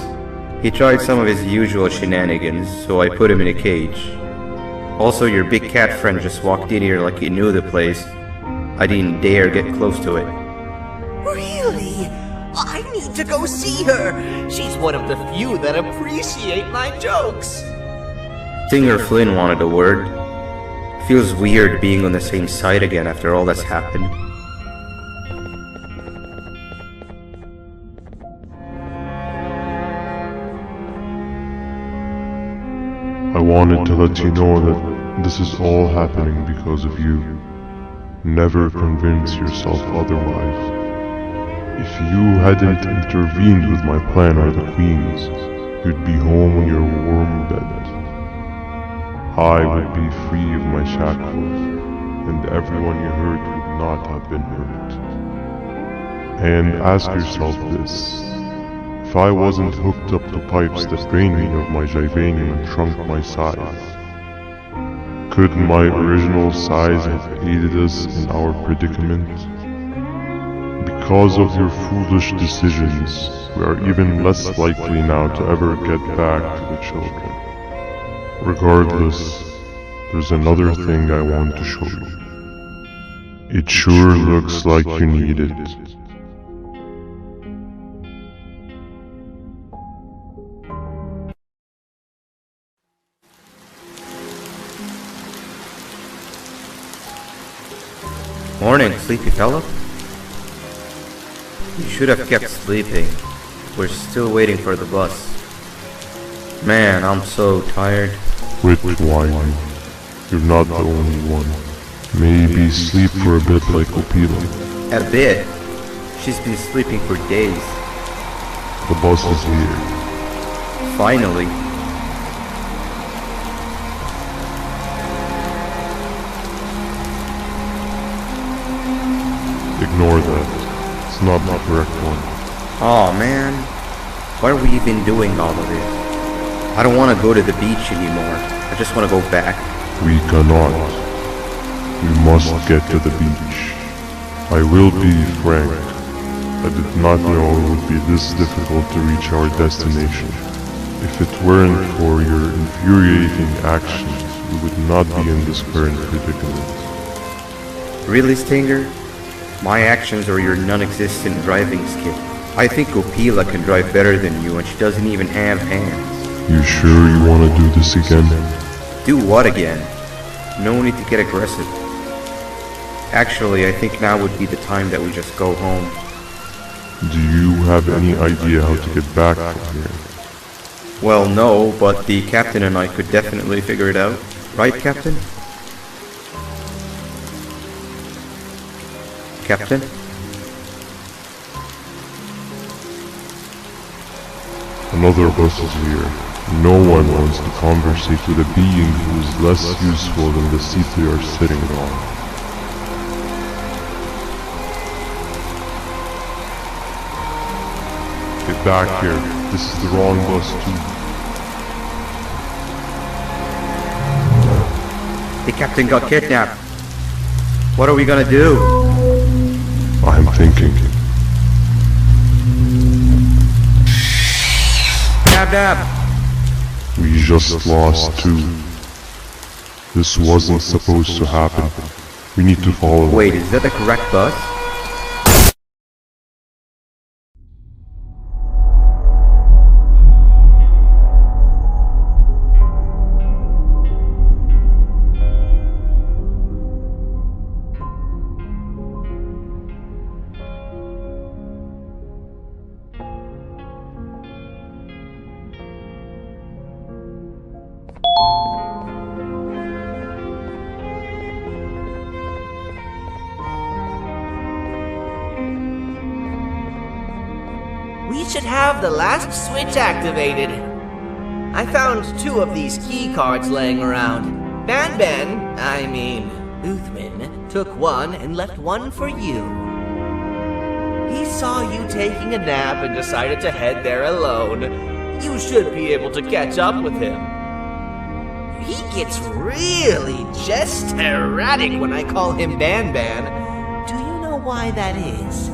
He tried some of his usual shenanigans, so I put him in a cage. Also, your big cat friend just walked in here like he knew the place. I didn't dare get close to it. Really? I need to go see her! She's one of the few that appreciate my jokes! Singer Flynn wanted a word. Feels weird being on the same side again after all that's happened. I wanted to let you know that this is all happening because of you. Never convince yourself otherwise. If you hadn't intervened with my plan or the Queen's, you'd be home in your warm bed. I would be free of my shackles, and everyone you hurt would not have been hurt. And ask yourself this. If I wasn't hooked up to pipes that drained me of my Jivanium and shrunk my size, could my original size have aided us in our predicament? Because of your foolish decisions, we are even less likely now to ever get back to the children. Regardless, there's another thing I want to show you. It sure looks like you need it. Morning, sleepy fella. You should have kept sleeping. We're still waiting for the bus. Man, I'm so tired. Quit whining. You're not the only one. Maybe sleep for a bit like Opila. A bit? She's been sleeping for days. The bus is here. Finally. Ignore that. It's not the correct one. Aw, man. Why are we even doing all of this? I don't want to go to the beach anymore. I just want to go back. We cannot. We must get to the beach. I will be frank. I did not know it would be this difficult to reach our destination. If it weren't for your infuriating actions, we would not be in this current predicament. Really, Stinger? My actions are your non-existent driving skill. I think Opila can drive better than you and she doesn't even have hands. You sure you want to do this again? Do what again? No need to get aggressive. Actually, I think now would be the time that we just go home. Do you have any idea how to get back from here? Well, no, but the captain and I could definitely figure it out. Right, Captain? Captain? Another bus is here. No one wants to conversate with a being who is less useful than the seat they are sitting on. Get back here. This is the wrong bus too. The captain got kidnapped. What are we gonna do? I'm thinking. Dab dab! We just lost two. This wasn't supposed to happen. We need to follow. Wait, is that the correct bus? We should have the last switch activated. I found 2 of these key cards laying around. Uthman, took one and left one for you. He saw you taking a nap and decided to head there alone. You should be able to catch up with him. He gets really just erratic when I call him Banban. Do you know why that is?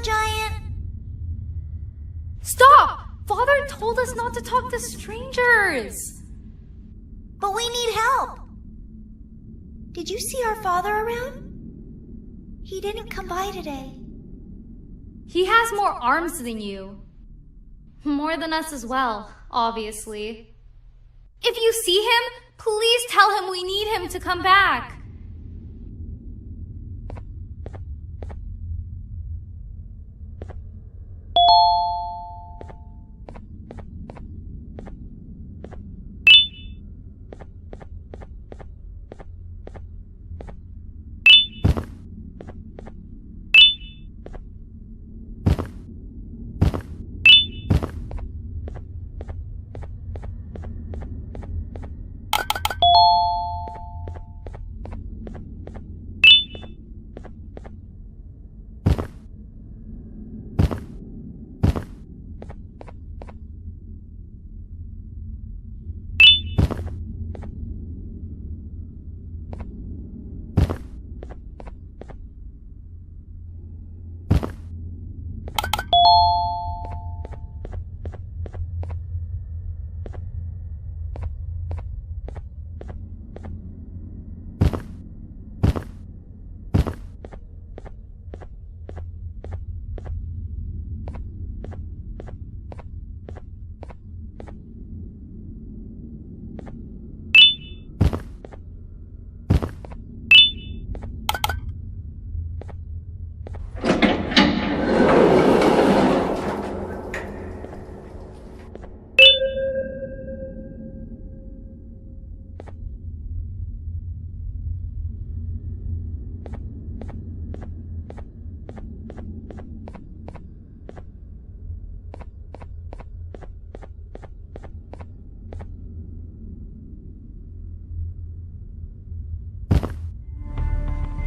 Giant. Stop! Father told us not to talk to strangers. But we need help. Did you see our father around? He didn't come by today. He has more arms than you. More than us as well, obviously. If you see him, please tell him we need him to come back.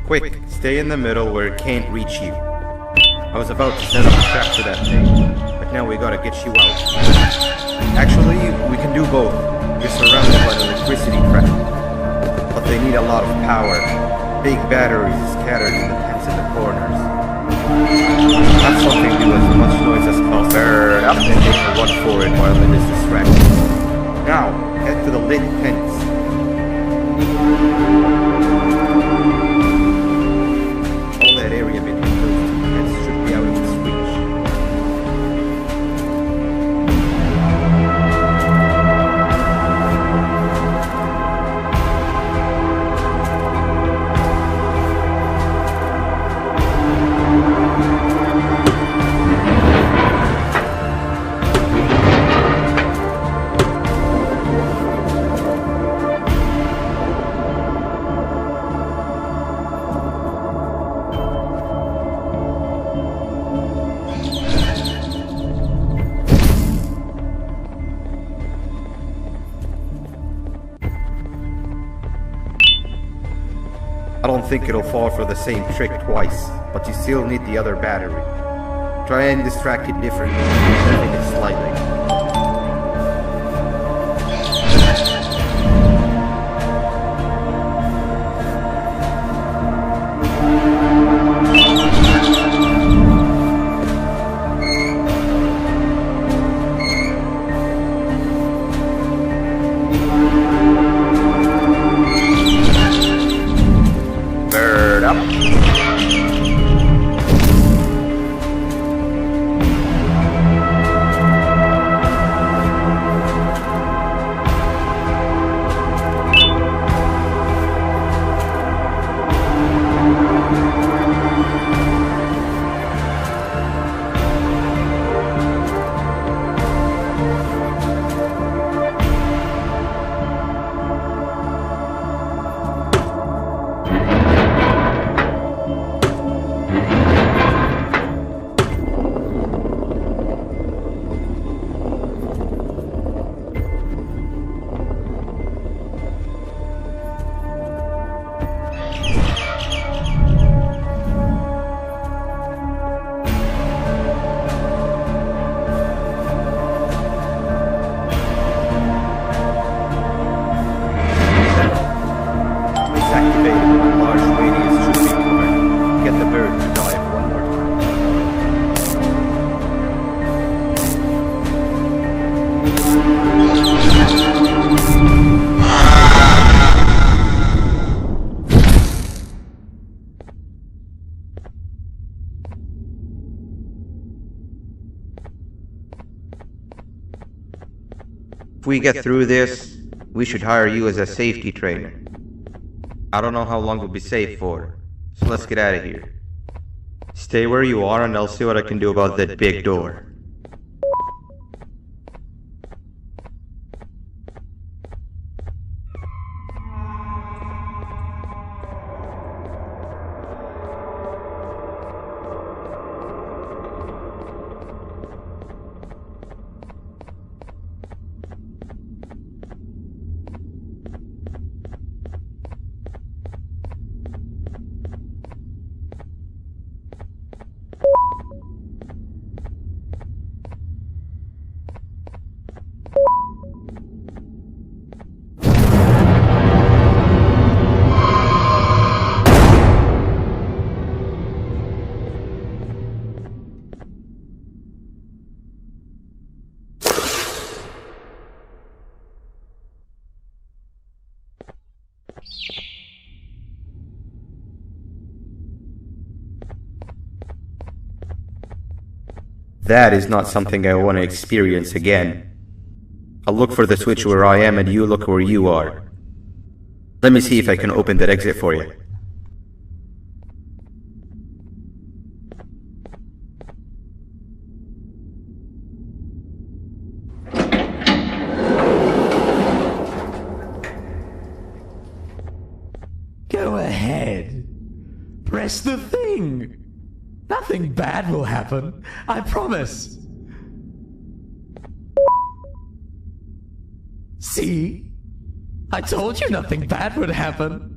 Quick, stay in the middle where it can't reach you. I was about to set up a trap for that thing, but now we gotta get you out. Actually, we can do both. You're surrounded by the electricity trap, but they need a lot of power. Big batteries scattered in the tents in the corners. Not something do as much noise as possible, and they can run for it while it is distracted. Now, head to the lit tents. All that area between those two tents should be out of his reach. I don't think it'll fall for the same trick twice, but you still need the other battery. Try and distract it differently, moving it slightly. Bird up. If we get through this, we should hire you as a safety trainer. I don't know how long we'll be safe for, so let's get out of here. Stay where you are and I'll see what I can do about that big door. That is not something I want to experience again. I'll look for the switch where I am and you look where you are. Let me see if I can open that exit for you. Go ahead. Press the thing. Nothing bad will happen. I promise. See? I told you nothing bad would happen.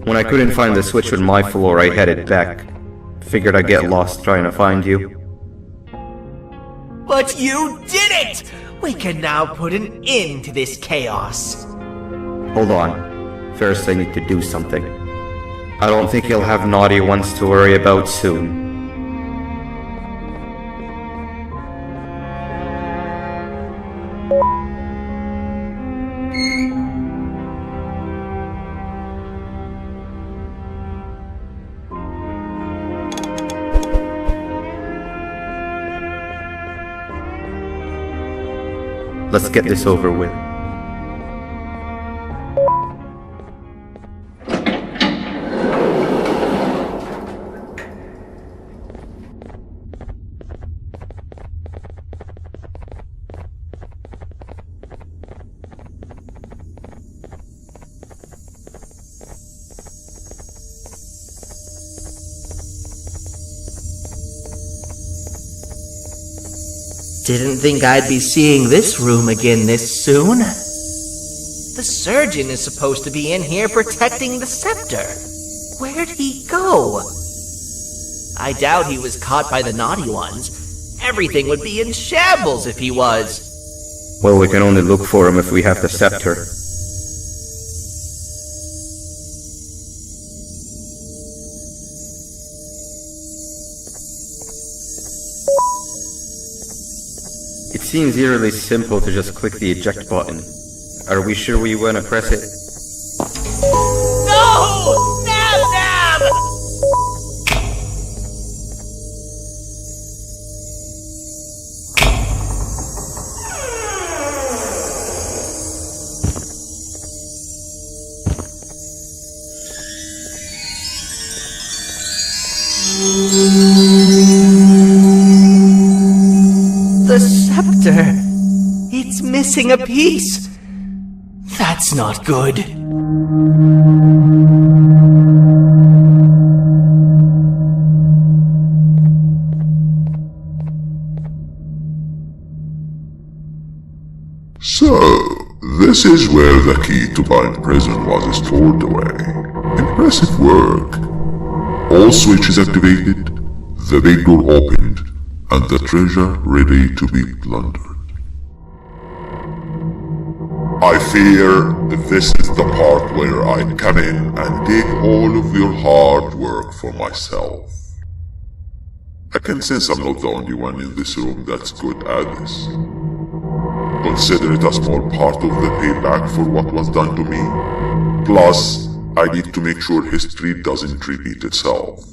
When I couldn't find the switch on my floor, I headed back. Figured I'd get lost trying to find you. But you did it! We can now put an end to this chaos. Hold on. First I need to do something. I don't think you'll have naughty ones to worry about soon. Let's get this over with. Didn't think I'd be seeing this room again this soon. The surgeon is supposed to be in here protecting the scepter. Where'd he go? I doubt he was caught by the naughty ones. Everything would be in shambles if he was. Well, we can only look for him if we have the scepter. It seems eerily simple to just click the eject button. Are we sure we want to press it? No! Nab Nab! The scepter! It's missing a piece! That's not good. So, this is where the key to Bind Prison was stored away. Impressive work. All switches activated, the big door opened, and the treasure ready to be plundered. I fear this is the part where I come in and take all of your hard work for myself. I can sense I'm not the only one in this room that's good at this. Consider it a small part of the payback for what was done to me. Plus, I need to make sure history doesn't repeat itself.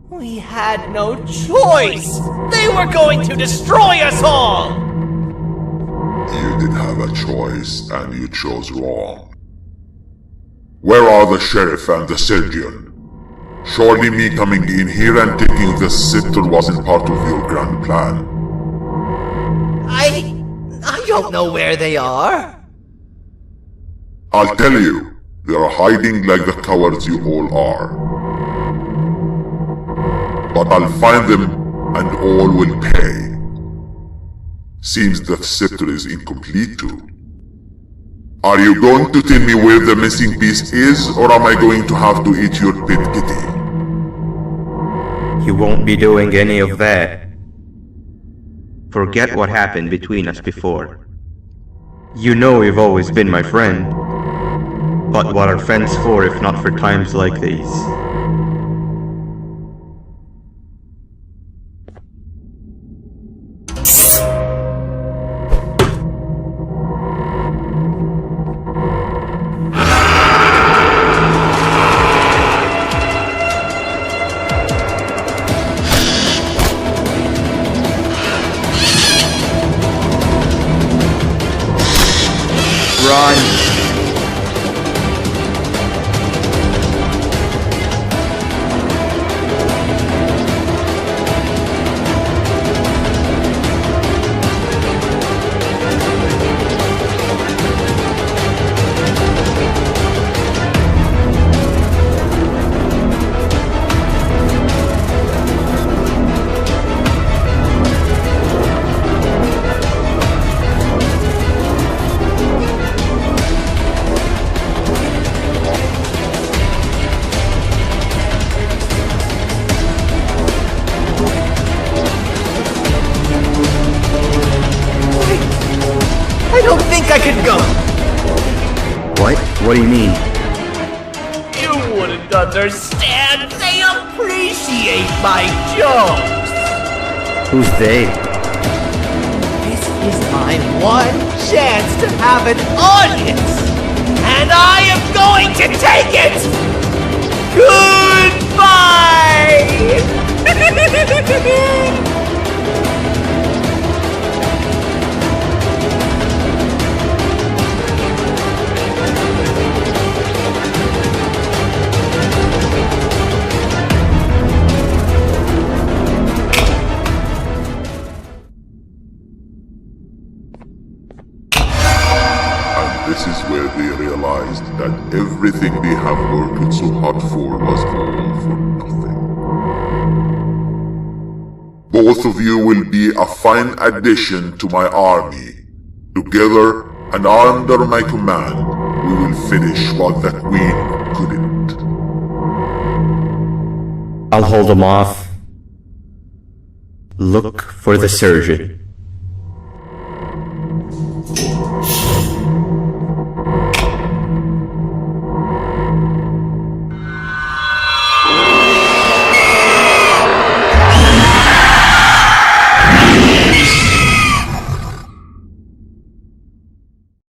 We had no choice! They were going to destroy us all! You did have a choice, and you chose wrong. Where are the sheriff and the surgeon? Surely me coming in here and taking the scepter wasn't part of your grand plan. I don't know where they are. I'll tell you, they're hiding like the cowards you all are. But I'll find them, and all will pay. Seems that scepter is incomplete too. Are you going to tell me where the missing piece is, or am I going to have to eat your pet kitty? You won't be doing any of that. Forget what happened between us before. You know you've always been my friend. But what are friends for if not for times like these? Run! I could go. What? What do you mean? You wouldn't understand. They appreciate my jokes. Who's they? This is my one chance to have an audience, and I am going to take it. Goodbye. This is where they realized that everything they have worked so hard for was all for nothing. Both of you will be a fine addition to my army. Together and under my command, we will finish what the Queen couldn't. I'll hold them off. Look for the surgeon.